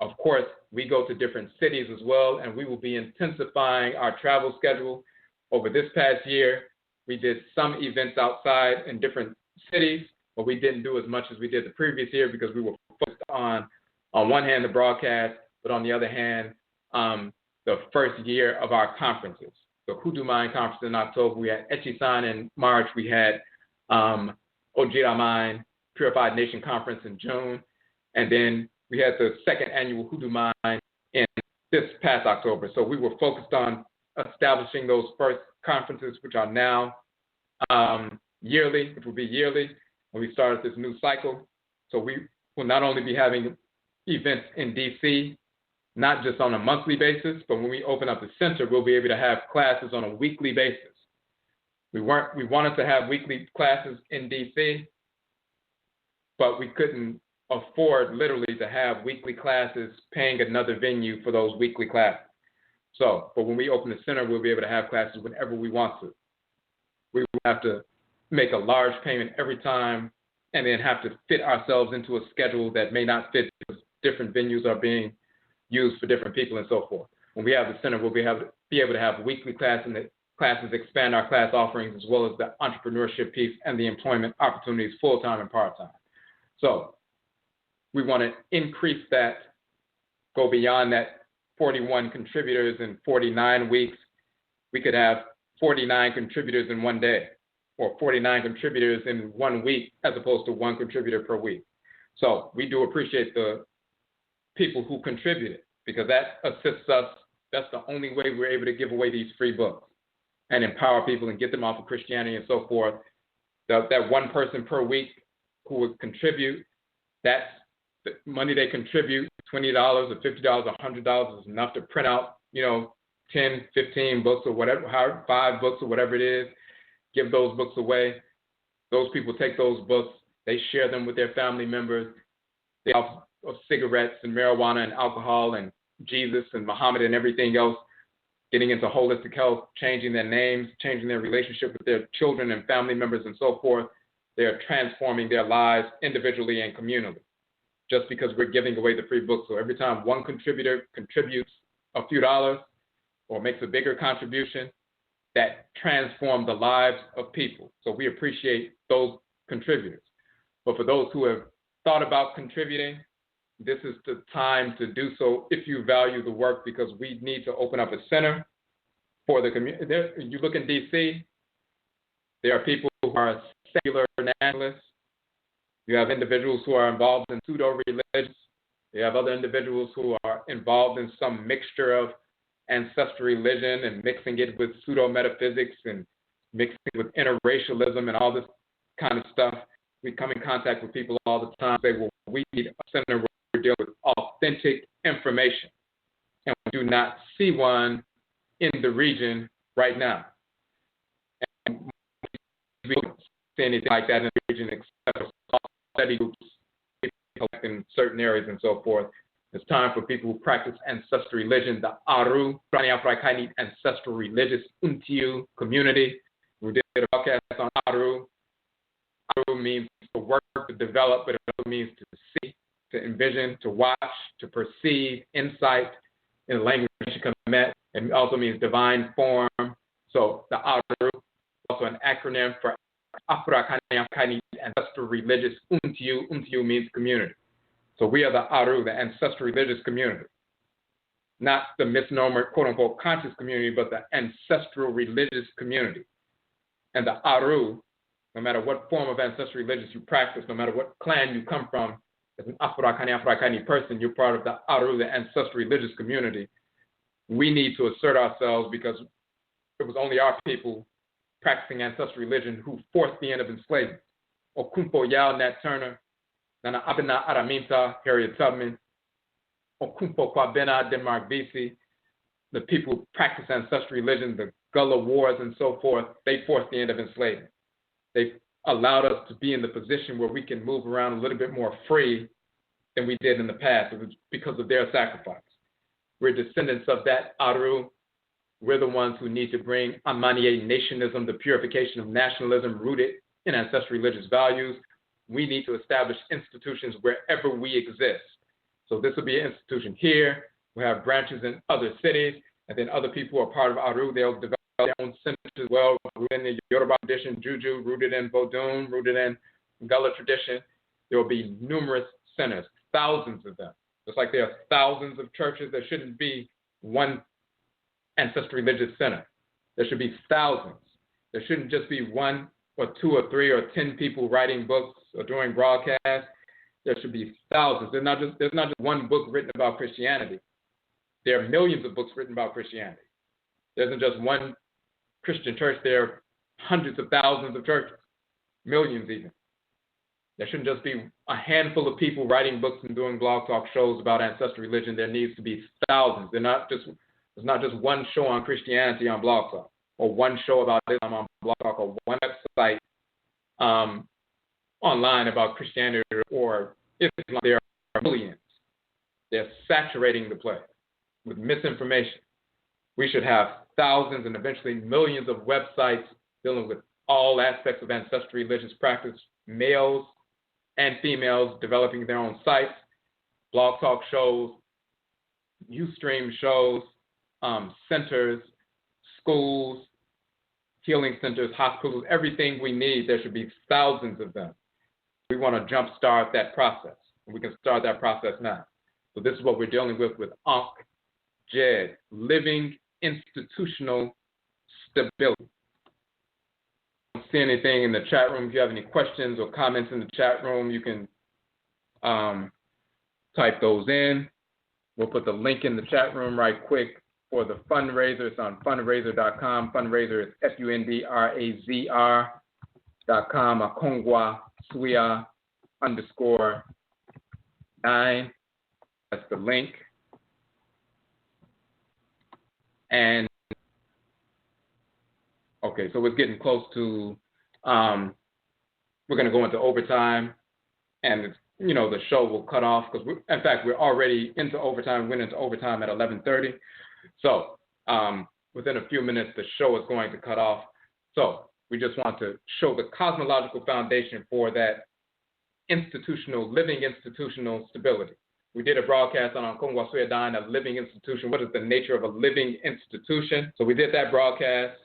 Of course, we go to different cities as well, and we will be intensifying our travel schedule. Over this past year, we did some events outside in different cities, but we didn't do as much as we did the previous year because we were focused on one hand, the broadcast, but on the other hand, the first year of our conferences. The Hoodoo Mind Conference in October, we had Echisan in March, we had Ojira Mind Purified Nation Conference in June, and then we had the second annual Hoodoo Mind in this past October. So we were focused on establishing those first conferences, which are now yearly. It will be yearly when we started this new cycle. So we will not only be having events in DC, not just on a monthly basis, but when we open up the center, we'll be able to have classes on a weekly basis. We wanted to have weekly classes in DC, but we couldn't afford literally to have weekly classes paying another venue for those weekly classes. So, but when we open the center, we'll be able to have classes whenever we want to. We will have to make a large payment every time and then have to fit ourselves into a schedule that may not fit because different venues are being used for different people and so forth. When we have the center, we'll be able to have weekly classes, and the classes expand our class offerings as well as the entrepreneurship piece and the employment opportunities full-time and part-time. So we want to increase that, go beyond that 41 contributors in 49 weeks. We could have 49 contributors in 1 day or 49 contributors in 1 week as opposed to one contributor per week. So we do appreciate the people who contributed because that assists us. That's the only way we're able to give away these free books and empower people and get them off of Christianity and so forth. That one person per week who would contribute, that's the money they contribute, $20 or $50 or $100 is enough to print out, 10, 15 books or whatever, 5 books or whatever it is, give those books away. Those people take those books, they share them with their family members. They offer cigarettes and marijuana and alcohol and Jesus and Muhammad and everything else, getting into holistic health, changing their names, changing their relationship with their children and family members and so forth. They are transforming their lives individually and communally just because we're giving away the free books. So every time one contributor contributes a few dollars or makes a bigger contribution, that transforms the lives of people. So we appreciate those contributors. But for those who have thought about contributing, this is the time to do so if you value the work, because we need to open up a center for the community. You look in D.C., there are people who are secular nationalists. You have individuals who are involved in pseudo-religions. You have other individuals who are involved in some mixture of ancestral religion and mixing it with pseudo-metaphysics and mixing it with interracialism and all this kind of stuff. We come in contact with people all the time and say, well, we need a center where we're dealing with authentic information. And we do not see one in the region right now. And we don't see anything like that in the region except for study groups in certain areas and so forth. It's time for people who practice ancestral religion, the Aru, Afuraitkaitnit Ancestral Religious Untiu community. We did a broadcast on Aru. Aru means to work, to develop, but it also means to see, to envision, to watch, to perceive, insight in the language Kemet. It also means divine form. So the Aru is also an acronym for Afurakani, ancestral religious Untiu. Untiu means community. So we are the Aru, the ancestral religious community. Not the misnomer, quote unquote, conscious community, but the ancestral religious community. And the Aru, no matter what form of ancestral religious you practice, no matter what clan you come from, as an Afurakani person, you're part of the Aru, the ancestral religious community. We need to assert ourselves because it was only our people practicing ancestral religion who forced the end of enslavement. Okumpo Yao Nat Turner, Nana Abena Araminta, Harriet Tubman, Okumpo Kwabena, Denmark Vesey, the people who practice ancestral religion, the Gullah Wars and so forth, they forced the end of enslavement. They allowed us to be in the position where we can move around a little bit more free than we did in the past. It was because of their sacrifice. We're descendants of that Aru. We're the ones who need to bring Amanne nationism, the purification of nationalism rooted in ancestral religious values. We need to establish institutions wherever we exist. So this will be an institution here. We'll have branches in other cities, and then other people who are part of Aru, they'll develop their own centers as well, rooted in the Yoruba tradition, Juju, rooted in Vodun, rooted in Gullah tradition. There will be numerous centers, thousands of them. Just like there are thousands of churches, there shouldn't be one ancestral religious center. There should be thousands. There shouldn't just be one or two or three or 10 people writing books or doing broadcasts. There should be thousands. There's not just one book written about Christianity. There are millions of books written about Christianity. There isn't just one Christian church. There are hundreds of thousands of churches, millions even. There shouldn't just be a handful of people writing books and doing blog talk shows about ancestral religion. There needs to be thousands. There's not just one show on Christianity on Blog Talk, or one show about Islam on Blog Talk, or one website online about Christianity or Islam. There are millions. They're saturating the place with misinformation. We should have thousands and eventually millions of websites dealing with all aspects of ancestral religious practice, males and females developing their own sites, blog talk shows, Ustream shows, centers, schools, healing centers, hospitals, everything we need. There should be thousands of them. We want to jumpstart that process, and we can start that process now. So this is what we're dealing with Ankh Djed, living institutional stability. I don't see anything in the chat room. If you have any questions or comments in the chat room, you can type those in. We'll put the link in the chat room right quick for the fundraiser. It's on fundraiser.com. Fundraiser is FUNDRAZR.com. AKONGUASUA _9. That's the link. And okay, so we're getting close to, we're going to go into overtime, and the show will cut off because, in fact, we're already into overtime. We went into overtime at 11:30. So within a few minutes, the show is going to cut off. So we just want to show the cosmological foundation for that living institutional stability. We did a broadcast on ANKH a living institution. What is the nature of a living institution? So we did that broadcast,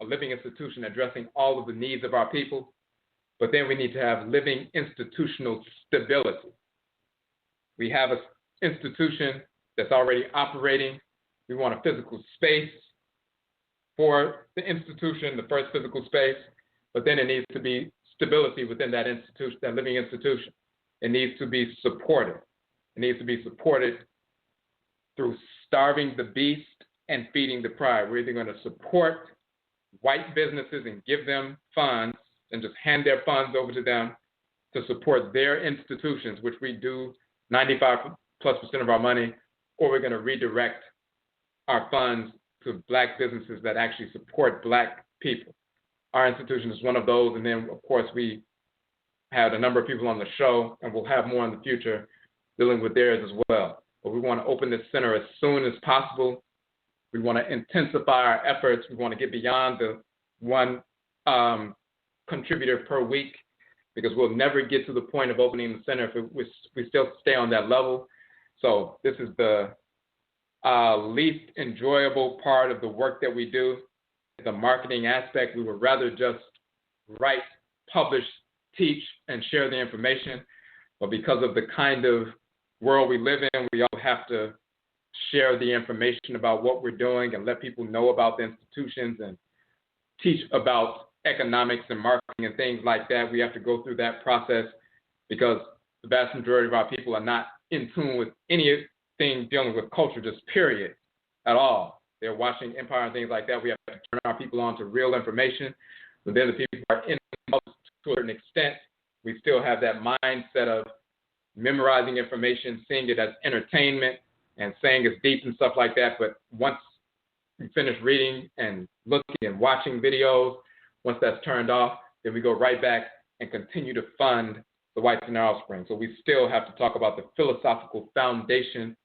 a living institution addressing all of the needs of our people. But then we need to have living institutional stability. We have an institution that's already operating. We want a physical space for the institution, the first physical space, but then it needs to be stability within that institution, that living institution. It needs to be supported. It needs to be supported through starving the beast and feeding the pride. We're either going to support white businesses and give them funds and just hand their funds over to them to support their institutions, which we do 95+% of our money, or we're going to redirect our funds to black businesses that actually support black people. Our institution is one of those, and then, of course, we had a number of people on the show, and we'll have more in the future dealing with theirs as well. But we want to open this center as soon as possible. We want to intensify our efforts. We want to get beyond the one contributor per week, because we'll never get to the point of opening the center if we still stay on that level. So this is the least enjoyable part of the work that we do, the marketing aspect. We would rather just write, publish, teach, and share the information. But because of the kind of world we live in, we all have to share the information about what we're doing and let people know about the institutions and teach about economics and marketing and things like that. We have to go through that process because the vast majority of our people are not in tune with anything dealing with culture, just period, at all. They're watching Empire and things like that. We have to turn our people on to real information. But then the people who are in to a certain extent, we still have that mindset of memorizing information, seeing it as entertainment, and saying it's deep and stuff like that. But once we finish reading and looking and watching videos, once that's turned off, then we go right back and continue to fund the whites and their offspring. So we still have to talk about the philosophical foundation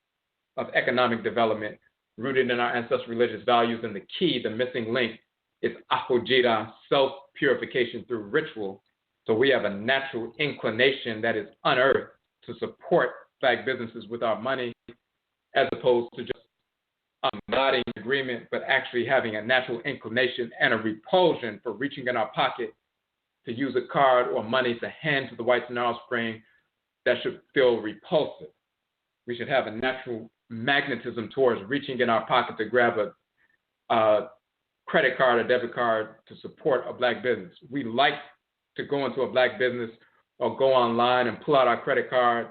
of economic development rooted in our ancestral religious values. And the key, the missing link, is Ahodwira, self-purification through ritual. So we have a natural inclination that is unearthed to support Black businesses with our money, as opposed to just nodding agreement, but actually having a natural inclination and a repulsion for reaching in our pocket to use a card or money to hand to the whites and offspring. That should feel repulsive. We should have a natural magnetism towards reaching in our pocket to grab a credit card or debit card to support a Black business. We like to go into a Black business or go online and pull out our credit card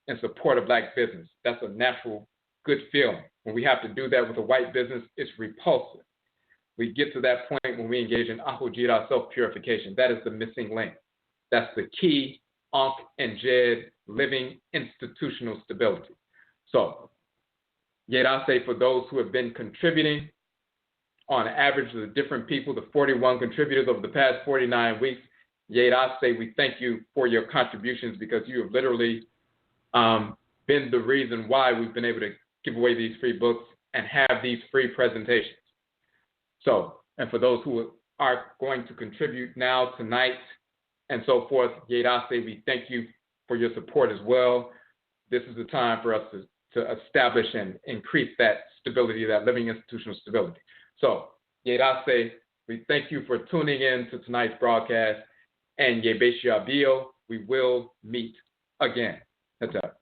and support a Black business. That's a natural good feeling. When we have to do that with a white business, it's repulsive. We get to that point when we engage in Ahodwira, self-purification. That is the missing link. That's the key Ankh and Djed, living institutional stability. So, Yerase, for those who have been contributing, on average, the different people, the 41 contributors over the past 49 weeks, Yerase, we thank you for your contributions, because you have literally been the reason why we've been able to give away these free books and have these free presentations. So, and for those who are going to contribute now, tonight, and so forth, Yerase, we thank you for your support as well. This is the time for us to establish and increase that stability, that living institutional stability. So, Yerase, we thank you for tuning in to tonight's broadcast, and Yebeshiabio, we will meet again. That's up.